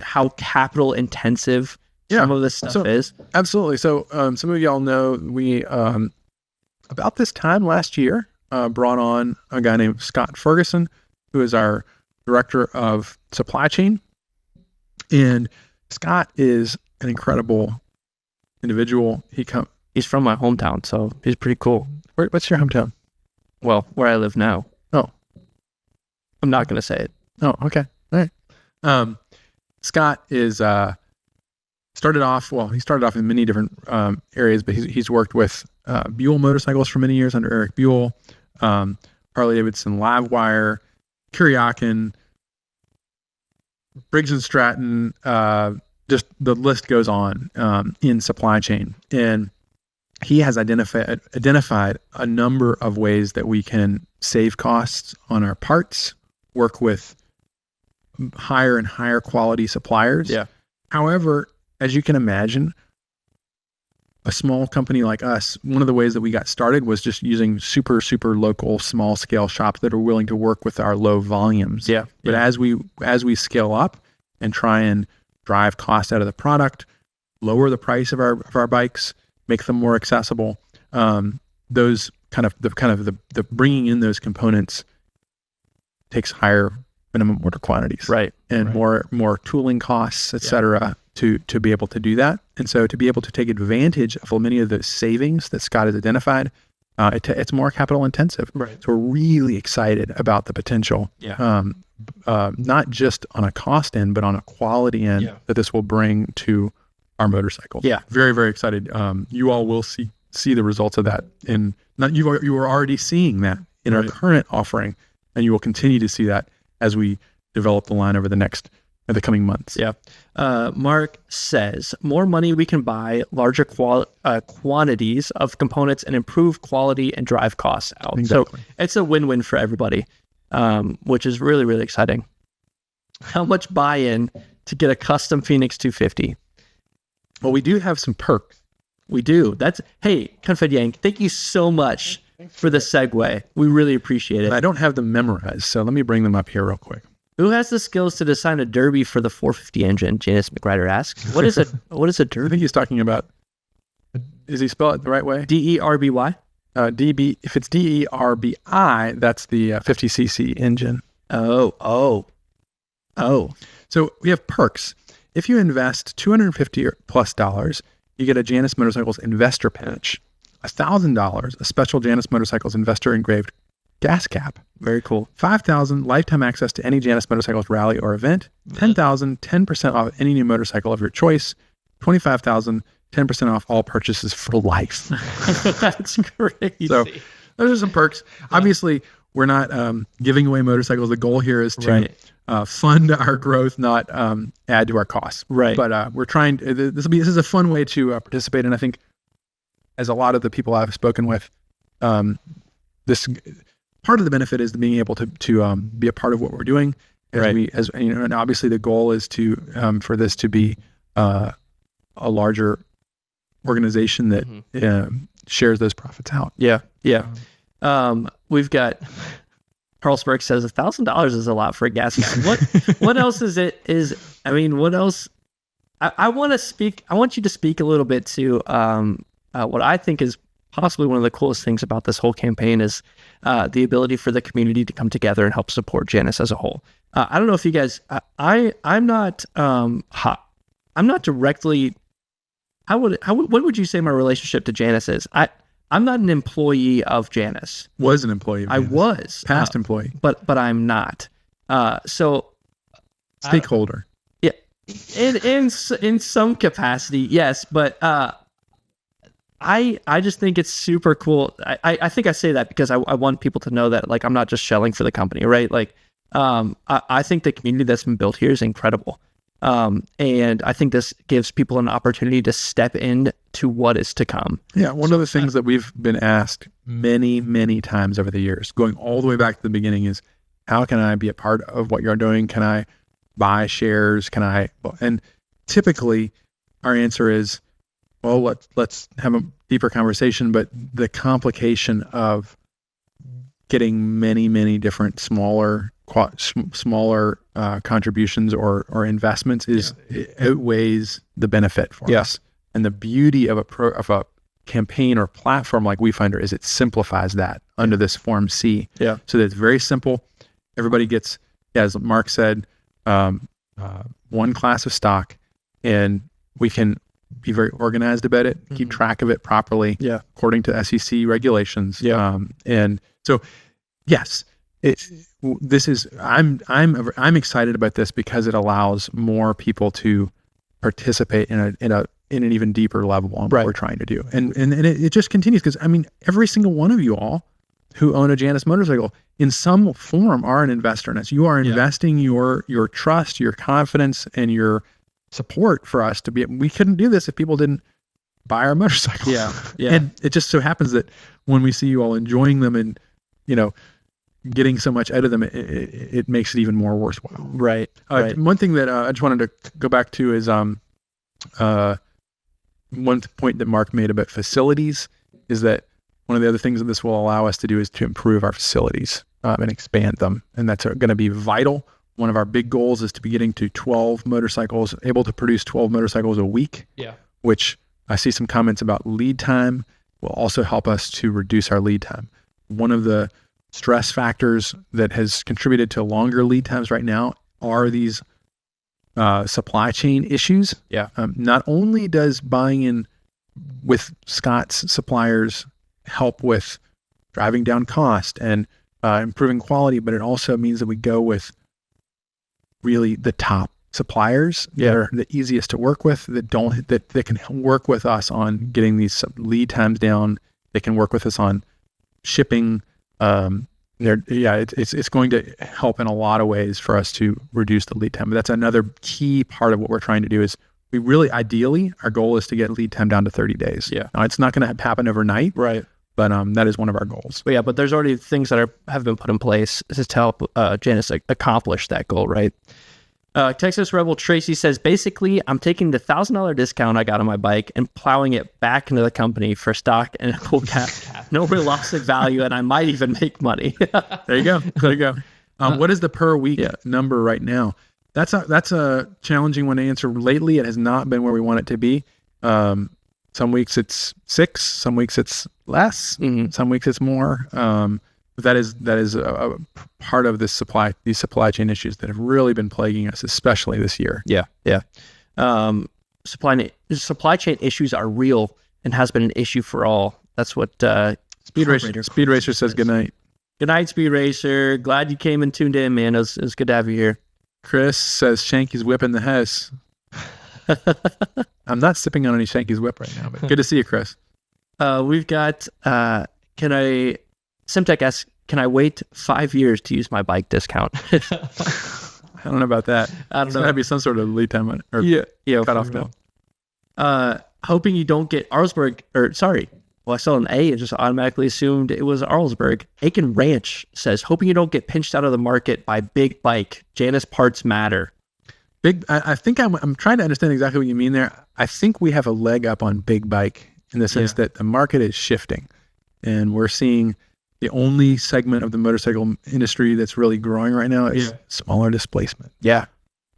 how capital intensive some of this stuff is. Absolutely. So some of y'all know we about this time last year brought on a guy named Scott Ferguson, who is our director of supply chain. And Scott is an incredible individual. He's from my hometown, so he's pretty cool. What's your hometown? Well, where I live now. Oh. I'm not going to say it. Oh, okay. All right. Scott is he started off in many different areas, but he's worked with Buell Motorcycles for many years under Eric Buell, Harley Davidson Livewire, Kuryakin, Briggs and Stratton, just the list goes on in supply chain. And he has identified a number of ways that we can save costs on our parts, work with higher and higher quality suppliers. Yeah. However, as you can imagine, a small company like us, one of the ways that we got started was just using super, super local, small scale shops that are willing to work with our low volumes. Yeah. But as we scale up and try and drive cost out of the product, lower the price of our bikes, make them more accessible, those the bringing in those components takes higher minimum order quantities, right, and more tooling costs, etc. To be able to do that. And so to be able to take advantage of many of the savings that Scott has identified, it's more capital intensive. Right. So we're really excited about the potential, not just on a cost end, but on a quality end that this will bring to our motorcycles. Yeah. Very, very excited. You all will see the results of that. You are already seeing that in our current offering, and you will continue to see that as we develop the line over the coming months. Yeah. Mark says, more money we can buy larger quantities of components and improve quality and drive costs out. Exactly. So it's a win-win for everybody, which is really, really exciting. How much buy-in to get a custom Phoenix 250? Well, we do have some perks. We do. Hey, Confed Yang, thank you so much for the segue. We really appreciate it. I don't have them memorized, so let me bring them up here real quick. Who has the skills to design a derby for the 450 engine? Janus McRider asks. What is a derby? I think he's talking about. Does he spell it the right way? DERBY. DB. If it's DERBI, that's the 50cc engine. Oh. So we have perks. If you invest $250+ you get a Janus Motorcycles investor patch, $1,000, a special Janus Motorcycles investor engraved gas cap. Very cool. $5,000 lifetime access to any Janus Motorcycles rally or event. $10,000 10% off any new motorcycle of your choice. $25,000 10% off all purchases for life. That's crazy. So those are some perks. Yeah. Obviously, we're not giving away motorcycles. The goal here is to fund our growth, not add to our costs. Right. But we're trying. This is a fun way to participate, and I think, as a lot of the people I've spoken with, this part of the benefit is being able to be a part of what we're doing. And obviously the goal is to for this to be a larger organization that shares those profits out. Yeah. We've got Carlsberg says $1,000 is a lot for a gas cap. What else what else? I want you to speak a little bit to what I think is possibly one of the coolest things about this whole campaign is the ability for the community to come together and help support Janus as a whole. I don't know if you guys, I'm not directly. What would you say my relationship to Janus is? I'm not an employee of Janus. Was an employee of Janus. I was past employee, but I'm not. So stakeholder. Yeah, in some capacity, yes. But I just think it's super cool. I think I say that because I want people to know that like I'm not just shelling for the company, right? Like I think the community that's been built here is incredible. And I think this gives people an opportunity to step into what is to come. Yeah, one of the things that we've been asked many, many times over the years, going all the way back to the beginning, is how can I be a part of what you're doing? Can I buy shares? And typically our answer is, well, let's have a deeper conversation, but the complication of getting many, many different smaller contributions or investments it outweighs the benefit for us. And the beauty of a campaign or platform like WeFunder is it simplifies that under this Form C. Yeah. So that it's very simple. Everybody gets, as Mark said, one class of stock, and we can be very organized about it, keep track of it properly, according to SEC regulations. And so, yes, I'm excited about this because it allows more people to participate in an even deeper level on what we're trying to do. And it just continues because, I mean, every single one of you all who own a Janus motorcycle in some form are an investor in us. You are investing your trust, your confidence, and your support for us to be. We couldn't do this if people didn't buy our motorcycles. And it just so happens that when we see you all enjoying them and, getting so much out of them, it makes it even more worthwhile. Right. One thing that I just wanted to go back to is one point that Mark made about facilities is that one of the other things that this will allow us to do is to improve our facilities and expand them. And that's going to be vital. One of our big goals is to be getting to 12 motorcycles, able to produce 12 motorcycles a week, which I see some comments about lead time will also help us to reduce our lead time. One of the stress factors that has contributed to longer lead times right now are these supply chain issues. Not only does buying in with Scott's suppliers help with driving down cost and improving quality, but it also means that we go with really the top suppliers that are the easiest to work with, that can work with us on getting these lead times down. They can work with us on shipping. It's going to help in a lot of ways for us to reduce the lead time. But that's another key part of what we're trying to do is we really, ideally, our goal is to get lead time down to 30 days. Now, it's not going to happen overnight. Right. But that is one of our goals. But there's already things that have been put in place to help Janus accomplish that goal, right? Texas Rebel Tracy says, basically, I'm taking the $1,000 discount I got on my bike and plowing it back into the company for stock and a cool cap. No real loss of value, and I might even make money. There you go. What is the per week number right now? That's a challenging one to answer. Lately, it has not been where we want it to be. Some weeks it's 6, some weeks it's less, some weeks it's more. That is a part of these supply chain issues that have really been plaguing us, especially this year. Supply chain issues are real and has been an issue for all. That's what Speed Racer says good night. Good night, Speed Racer. Glad you came and tuned in, man. It was good to have you here. Chris says Shanky's whip in the house. I'm not sipping on any Shanky's whip right now, but good to see you, Chris. We've got Simtech asks, can I wait 5 years to use my bike discount? I don't know about that. I don't know. There's got to be some sort of lead time on it. Cut off now. Hoping you don't get Arlsberg, I saw an A and just automatically assumed it was Arlsberg. Aiken Ranch says, hoping you don't get pinched out of the market by big bike. Janus parts matter. I think I'm trying to understand exactly what you mean there. I think we have a leg up on big bike in the sense that the market is shifting, and we're seeing the only segment of the motorcycle industry that's really growing right now is smaller displacement.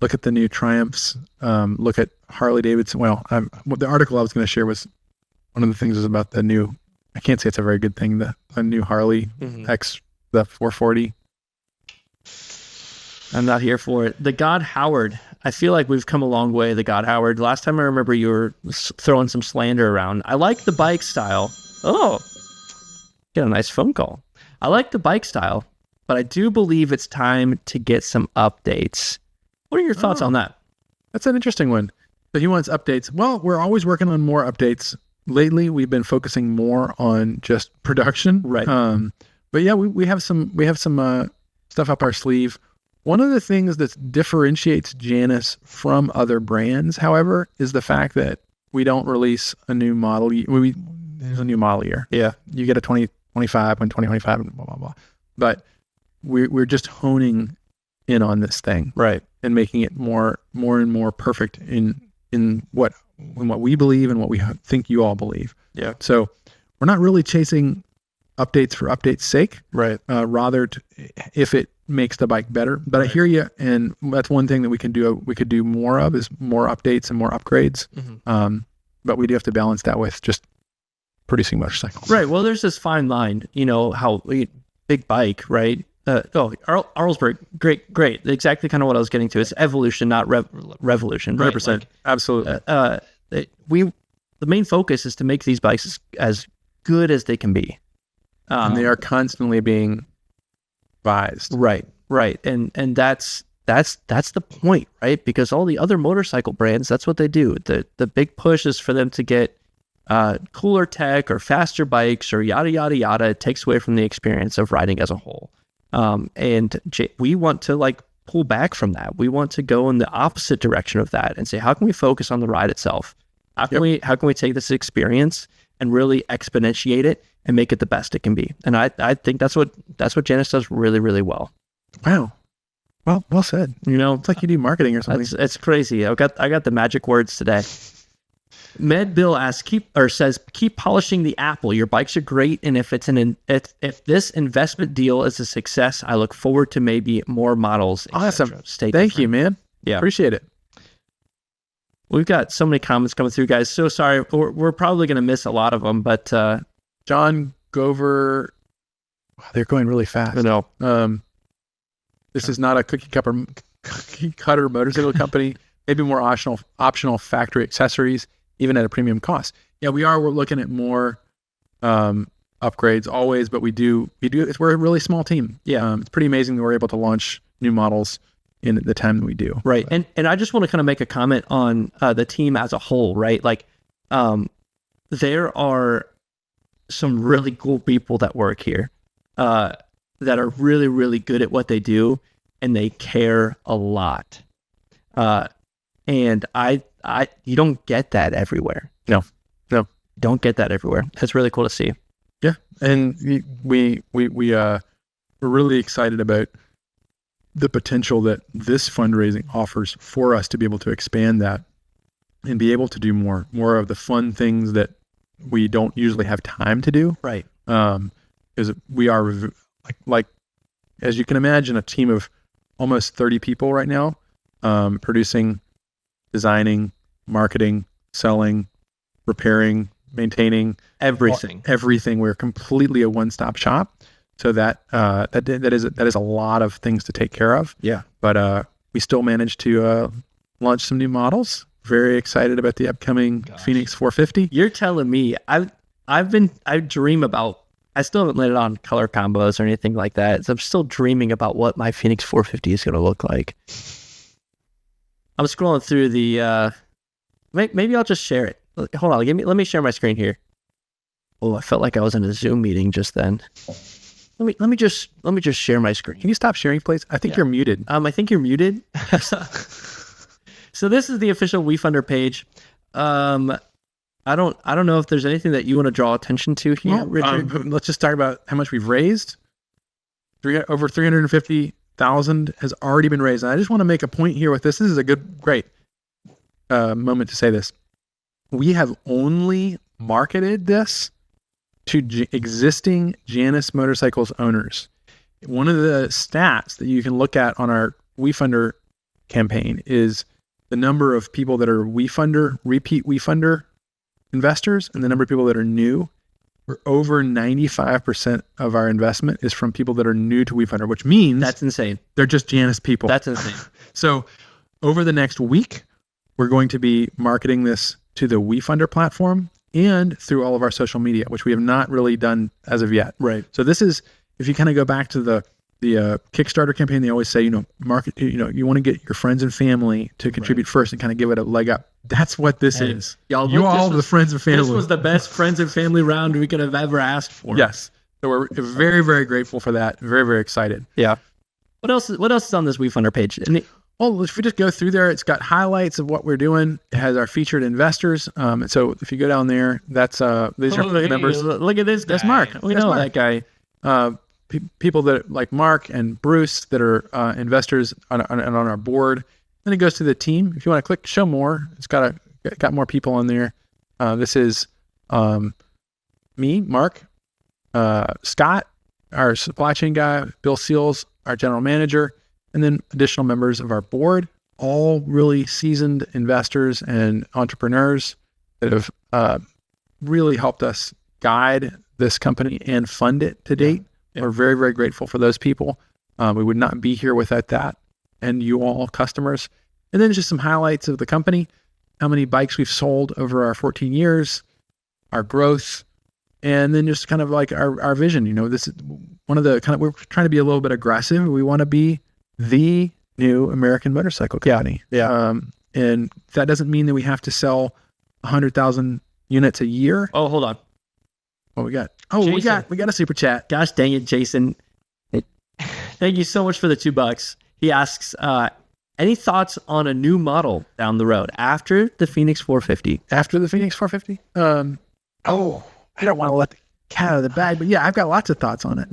Look at the new Triumphs. Look at Harley Davidson. Well, the article I was going to share was one of the things was about the new I can't say it's a very good thing. The new Harley X, the 440. I'm not here for it. The God Howard. I feel like we've come a long way. The God Howard. Last time I remember you were throwing some slander around. I like the bike style. Oh, get a nice phone call. I like the bike style, but I do believe it's time to get some updates. What are your thoughts on that? That's an interesting one. So he wants updates. Well, we're always working on more updates. Lately, we've been focusing more on just production. Right. But yeah, we have some stuff up our sleeve. One of the things that differentiates Janus from other brands, however, is the fact that we don't release a new model. There's a new model year. Yeah. You get a 2025 and 2025 and blah, blah, blah. But we're just honing in on this thing. Right. And making it more and more perfect in what we believe and what we think you all believe. Yeah. So we're not really chasing updates for updates' sake. Right. Rather, if it makes the bike better. But I hear you, and that's one thing that we can do. We could do more of is more updates and more upgrades. But we do have to balance that with just producing motorcycles. Right. Well, there's this fine line. You know how big bike, right? Arlsberg, great. Exactly kind of what I was getting to. It's evolution, not revolution. 100%. Right? Absolutely. The main focus is to make these bikes as good as they can be. And they are constantly being revised. Right. And that's the point, right? Because all the other motorcycle brands, that's what they do. The big push is for them to get cooler tech or faster bikes or yada, yada, yada. It takes away from the experience of riding as a whole. And we want to pull back from that. We want to go in the opposite direction of that and say, how can we focus on the ride itself? How can we take this experience and really exponentiate it and make it the best it can be? And I think that's what Janus does really, really well. Wow. Well said. You know, it's like you do marketing or something. It's crazy. I got the magic words today. Med Bill asks, keep polishing the apple. Your bikes are great, and if this investment deal is a success, I look forward to maybe more models. Awesome. Thank you, man. Yeah, appreciate it. We've got so many comments coming through, guys. So sorry, we're probably going to miss a lot of them, but John Gover, they're going really fast. I know. This is not a cookie cutter motorcycle company. Maybe more optional factory accessories, even at a premium cost. Yeah, we're looking at more upgrades always, but we're a really small team. Yeah. It's pretty amazing that we're able to launch new models in the time that we do. Right. But. And I just want to kind of make a comment on the team as a whole, right? There are some really cool people that work here that are really, really good at what they do, and they care a lot. And you don't get that everywhere. No. Don't get that everywhere. That's really cool to see. Yeah. And we're really excited about the potential that this fundraising offers for us to be able to expand that and be able to do more of the fun things that we don't usually have time to do. Right. Because we are like, as you can imagine, a team of almost 30 people right now, producing, designing, marketing, selling, repairing, maintaining, everything. We're completely a one-stop shop. So that is a lot of things to take care of. Yeah. But we still managed to launch some new models. Very excited about the upcoming Phoenix 450. You're telling me I dream about. I still haven't laid it on color combos or anything like that. So I'm still dreaming about what my Phoenix 450 is going to look like. I'm scrolling through the. Maybe I'll just share it. Hold on, let me share my screen here. Oh, I felt like I was in a Zoom meeting just then. Let me just share my screen. Can you stop sharing, please? I think you're muted. I think you're muted. So this is the official WeFunder page. I don't know if there's anything that you want to draw attention to here, Richard. Let's just talk about how much we've raised. Over 350,000 has already been raised. And I just want to make a point here with this. This is a great moment to say this. We have only marketed this to existing Janus Motorcycles owners. One of the stats that you can look at on our WeFunder campaign is the number of people that are repeat WeFunder investors and the number of people that are new. we're over 95% of our investment is from people that are new to WeFunder, which means That's insane. they're just Janus people. That's insane. So over the next week, we're going to be marketing this to the WeFunder platform and through all of our social media, which we have not really done as of yet. Right. So this is, if you kind of go back to the Kickstarter campaign, they always say, market, you want to get your friends and family to contribute first and kind of give it a leg up. That's what this is. Y'all, you all the friends and family. This was the best friends and family round we could have ever asked for. Yes. So we're very, very grateful for that. Very, very excited. Yeah. What else is on this WeFunder page? Well, if we just go through there, it's got highlights of what we're doing. It has our featured investors. So if you go down there, that's these are members. Look at this guy. That's Mark. We know that guy. People that like Mark and Bruce that are investors on our board. Then it goes to the team. If you want to click show more, it's got more people on there. This is me, Mark, Scott, our supply chain guy, Bill Seals, our general manager, and then additional members of our board, all really seasoned investors and entrepreneurs that have really helped us guide this company and fund it to date. Yeah. We're very, very grateful for those people. We would not be here without that. And you all customers. And then just some highlights of the company, how many bikes we've sold over our 14 years, our growth, and then just kind of like our vision. This is one of the we're trying to be a little bit aggressive. We want to be the new American motorcycle company. Yeah. And that doesn't mean that we have to sell 100,000 units a year. Oh, hold on. What we got? Oh, Jason. we got a super chat. Gosh dang it, Jason. Thank you so much for the $2. He asks, any thoughts on a new model down the road after the Phoenix 450? After the Phoenix 450? I don't want to let the cat out of the bag, but yeah, I've got lots of thoughts on it.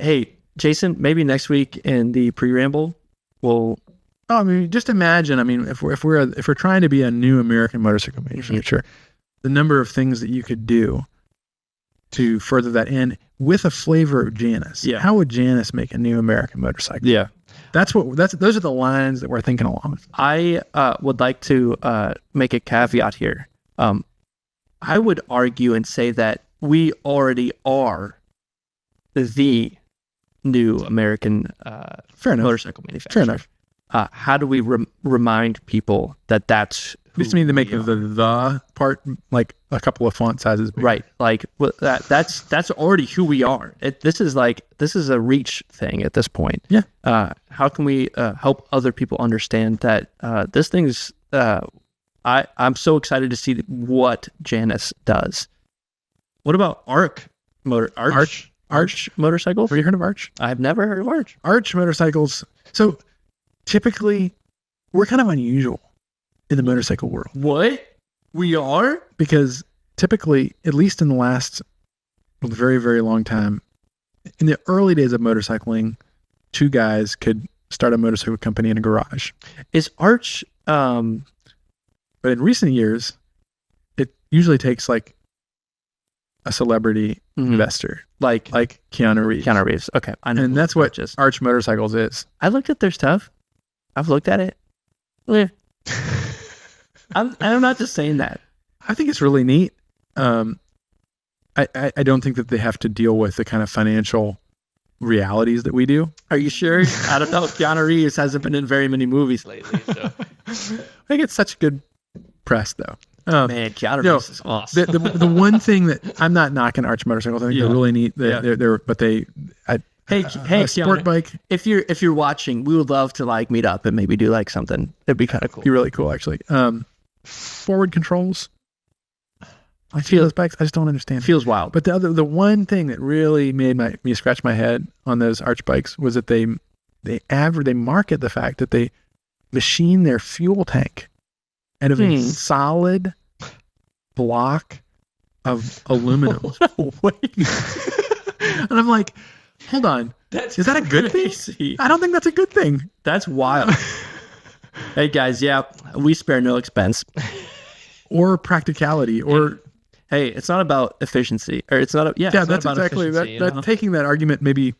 Hey, Jason, maybe next week in the pre-ramble, just imagine. If we're trying to be a new American motorcycle manufacturer, the number of things that you could do to further that in with a flavor of Janus. Yeah. How would Janus make a new American motorcycle? Yeah. Those are the lines that we're thinking along. I would like to make a caveat here. I would argue and say that we already are the new American motorcycle manufacturer. Fair enough. How do we remind people that that's who just need to make the part like a couple of font sizes bigger. Right. Like that's already who we are. This is a reach thing at this point. Yeah. How can we help other people understand that this thing's I'm so excited to see what Janus does. What about Arch motorcycles? Have you heard of Arch? I've never heard of Arch. Arch motorcycles. So typically, we're kind of unusual in the motorcycle world. What? We are? Because typically, at least in the last very, very long time, in the early days of motorcycling, two guys could start a motorcycle company in a garage. Is Arch... But in recent years, it usually takes like a celebrity investor, like Keanu Reeves. Keanu Reeves. Okay, I know. And that's what Arch Motorcycles is. I looked at their stuff. I've looked at it. Yeah. I'm not just saying that. I think it's really neat. I don't think that they have to deal with the kind of financial realities that we do. Are you sure? I don't know. Keanu Reeves hasn't been in very many movies lately. So. I think it's such good press, though. Man, Keanu Reeves is awesome. The one thing that I'm not knocking Arch Motorcycles. I think they're really neat. Hey, sport Keanu, bike. If you're watching, we would love to meet up and maybe do something. It'd be kind of cool. Be really cool, actually. Forward controls. I feel those bikes. I just don't understand. Feels wild. But the one thing that really made me scratch my head on those Arch bikes was that they market the fact that they machine their fuel tank out of a solid block of aluminum. And I'm like, hold on. Is that a good thing? I don't think that's a good thing. That's wild. Hey guys, we spare no expense. Or practicality, or hey, it's not about efficiency, or it's not. That's exactly that. Taking that argument, maybe.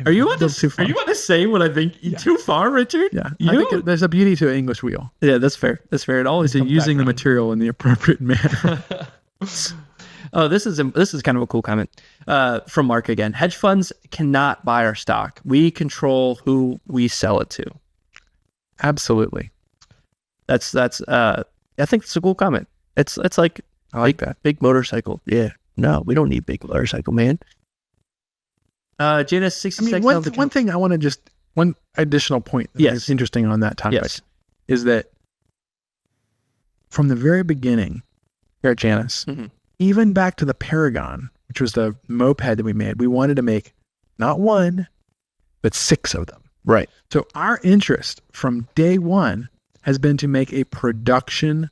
Are you want to say what I think too far, Richard? Yeah, I think there's a beauty to an English wheel. Yeah, that's fair. That's fair. It always is using the material in the appropriate manner. Oh, this is kind of a cool comment from Mark again. Hedge funds cannot buy our stock. We control who we sell it to. Absolutely. That's I think it's a cool comment. It's like I like that. Big motorcycle. Yeah. No, we don't need big motorcycle, man. Janus 60 seconds. One thing I want to one additional point that's interesting on that topic is that from the very beginning here at Janus, even back to the Paragon, which was the moped that we made, we wanted to make not one, but 6 of them. Right. So our interest from day one has been to make a production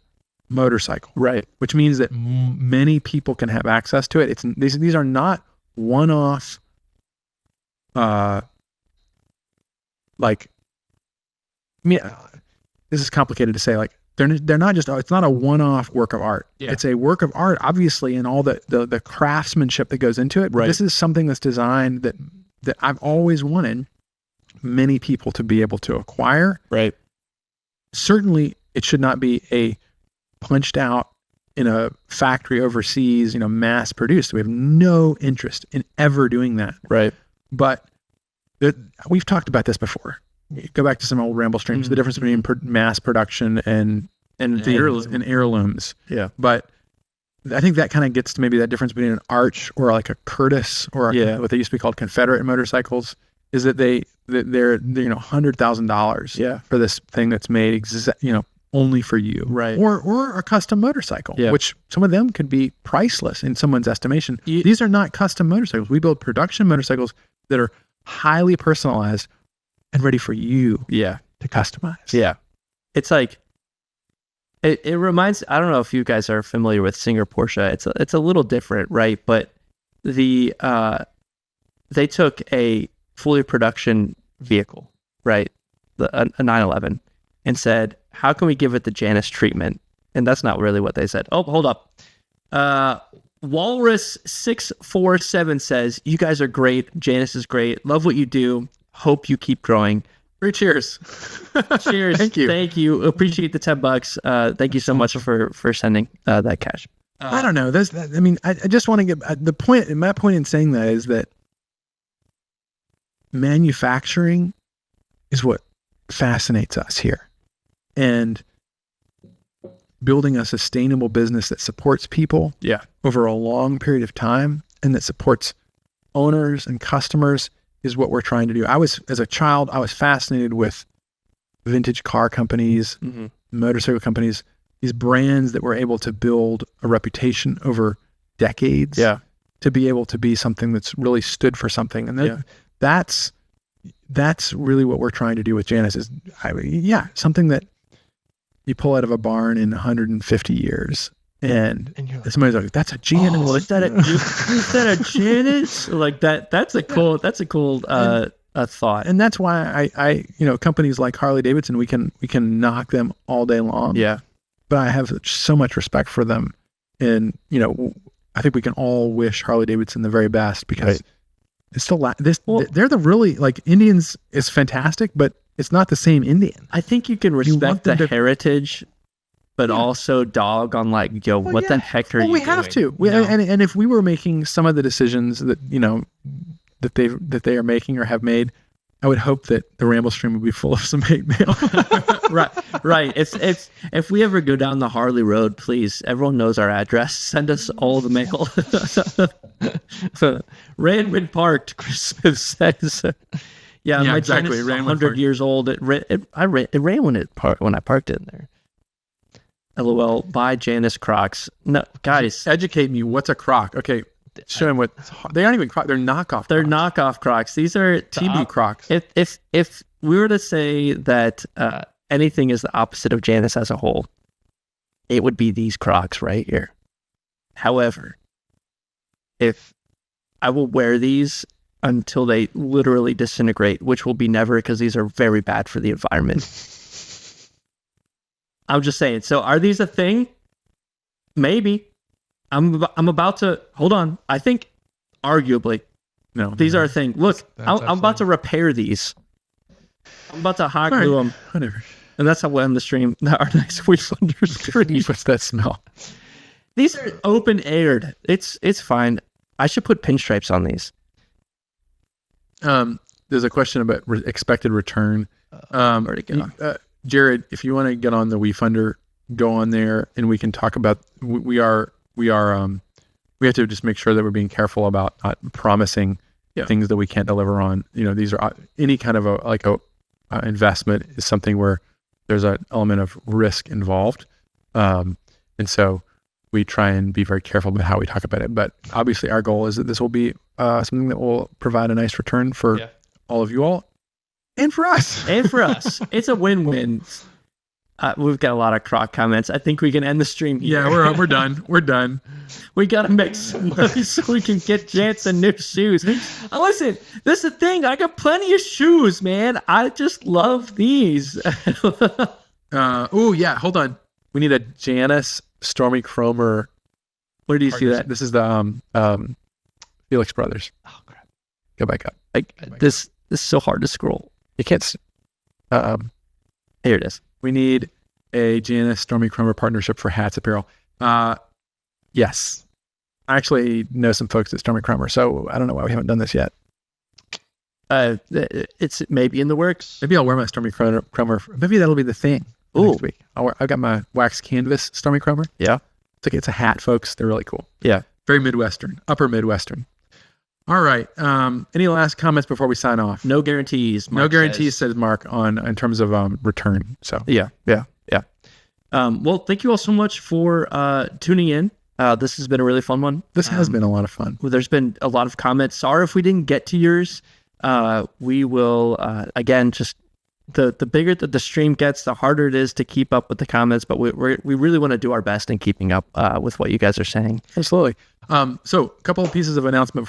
motorcycle. Right. Which means that many people can have access to it. These are not one-off, this is complicated to say, like, they're not just, it's not a one-off work of art. Yeah. It's a work of art, obviously, in all the craftsmanship that goes into it. Right. This is something that's designed that I've always wanted many people to be able to acquire. Right. Certainly, it should not be a punched out in a factory overseas, mass produced. We have no interest in ever doing that. Right. But we've talked about this before. Go back to some old ramble streams, the difference between mass production and heirlooms. Yeah. But I think that kind of gets to maybe that difference between an Arch or like a Curtis or what they used to be called Confederate motorcycles, is that they're $100,000 for this thing that's made only for you. Right. Or a custom motorcycle, which some of them could be priceless in someone's estimation. These are not custom motorcycles. We build production motorcycles that are highly personalized and ready for you to customize. Yeah. It's like, it reminds, I don't know if you guys are familiar with Singer Porsche. It's a little different, right? But they took a fully production vehicle, right? A 911, and said, how can we give it the Janus treatment? And that's not really what they said. Oh, hold up. Walrus647 says, you guys are great. Janus is great. Love what you do. Hope you keep growing. Great cheers. Cheers. Thank you. Thank you. Appreciate the $10. Thank you so much for sending that cash. I don't know. I just want to get the point. My point in saying that is that manufacturing is what fascinates us here, and building a sustainable business that supports people over a long period of time and that supports owners and customers is what we're trying to do. As a child, I was fascinated with vintage car companies, motorcycle companies, these brands that were able to build a reputation over decades to be able to be something that's really stood for something. And that's really what we're trying to do with Janus is, something that you pull out of a barn in 150 years. And somebody's like, that's a Janus. Is that a Janus? Like that's a cool thought. And that's why I companies like Harley Davidson, we can knock them all day long. Yeah. But I have so much respect for them. And, I think we can all wish Harley Davidson the very best, because it's still they're the really, like, Indians is fantastic, but it's not the same Indian. I think you can respect the heritage, but also dog on, like, what the heck are you doing? We have to. And if we were making some of the decisions that, that they are making or have made, I would hope that the Ramble Stream would be full of some hate mail. Right. If we ever go down the Harley Road, please, everyone knows our address. Send us all the mail. Ranwood Park, Christmas says. My exactly. Janus is 100 years old. It ran when I parked it in there. LOL. Buy Janus Crocs. No, guys, educate me. What's a Croc? Okay, show them what they aren't even Crocs. They're knockoff. They're knockoff Crocs. These are TB Crocs. If we were to say that anything is the opposite of Janus as a whole, it would be these Crocs right here. However, if I will wear these until they literally disintegrate, which will be never, because these are very bad for the environment. I'm just saying. So are these a thing? Maybe. I'm about to, hold on. I think arguably, no, these are a thing. Look, I'm about to repair these. I'm about to hot glue them. Whatever. And that's how we'll end the stream. Our next WeFunder stream. What's that smell? These are open aired. It's fine. I should put pinstripes on these. There's a question about expected return. Jared, if you want to get on the WeFunder, go on there and we can talk about. We have to just make sure that we're being careful about not promising things that we can't deliver on. These are any kind of a investment is something where there's an element of risk involved, and so we try and be very careful about how we talk about it. But obviously, our goal is that this will be something that will provide a nice return for all of you all, and for us. It's a win-win. We've got a lot of croc comments. I think we can end the stream here. Yeah, we're done. We're done. We got to make some money so we can get Jansen new shoes. Listen, this is the thing. I got plenty of shoes, man. I just love these. Oh, yeah. Hold on. We need a Janus Stormy Cromer. Where do you see that? This is the Felix Brothers. Oh, crap. Go back up. This is so hard to scroll. You can't. Here it is. We need a Janus Stormy Cromer partnership for hats apparel. Yes. I actually know some folks at Stormy Cromer, so I don't know why we haven't done this yet. It's maybe in the works. Maybe I'll wear my Stormy Cromer. Maybe that'll be the thing next week. I've got my wax canvas Stormy Cromer. Yeah. It's a hat, folks. They're really cool. Yeah. Very Midwestern, upper Midwestern. All right. Any last comments before we sign off? No guarantees. No guarantees, says Mark, in terms of return. So yeah. Well, thank you all so much for tuning in. This has been a really fun one. This has been a lot of fun. There's been a lot of comments. Sorry if we didn't get to yours. We will again just the bigger that the stream gets, the harder it is to keep up with the comments. But we really want to do our best in keeping up with what you guys are saying. Absolutely. So a couple of pieces of announcement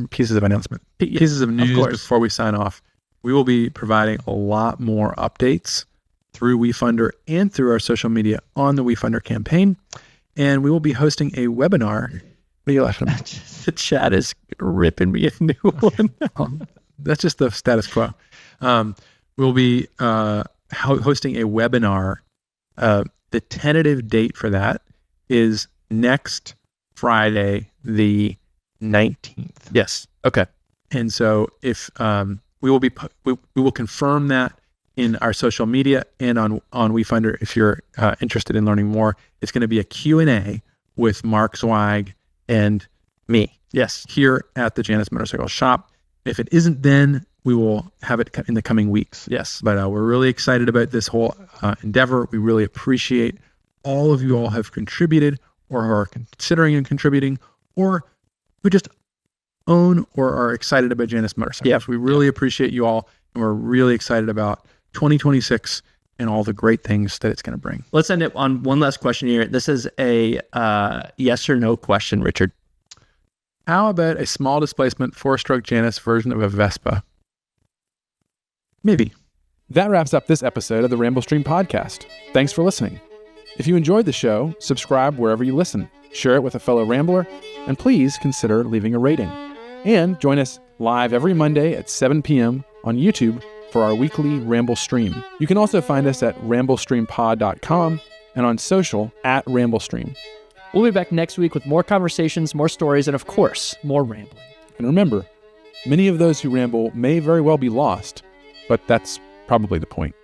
pieces of news before we sign off. We will be providing a lot more updates through WeFunder and through our social media on the WeFunder campaign. And we will be hosting a webinar. What are you laughing at? The chat is ripping me a new one. That's just the status quo. We'll be hosting a webinar. The tentative date for that is next Friday, the 19th. Yes. Okay. And so if we will confirm that in our social media and on WeFunder. If you're interested in learning more, it's going to be a Q&A with Mark Zweig and me. Yes. Here at the Janus Motorcycle Shop. If it isn't, then we will have it in the coming weeks. Yes. But we're really excited about this whole endeavor. We really appreciate all of you all have contributed or are considering and contributing, or who just own or are excited about Janus Motorcycles. Yeah. We really appreciate you all, and we're really excited about 2026 and all the great things that it's going to bring. Let's end it on one last question here. This is a yes or no question, Richard. How about a small displacement 4-stroke Janus version of a Vespa? Maybe. That wraps up this episode of the Ramble Stream podcast. Thanks for listening. If you enjoyed the show, subscribe wherever you listen, share it with a fellow Rambler, and please consider leaving a rating. And join us live every Monday at 7 p.m. on YouTube for our weekly Ramble Stream. You can also find us at ramblestreampod.com and on social at RambleStream. We'll be back next week with more conversations, more stories, and of course, more rambling. And remember, many of those who ramble may very well be lost, but that's probably the point.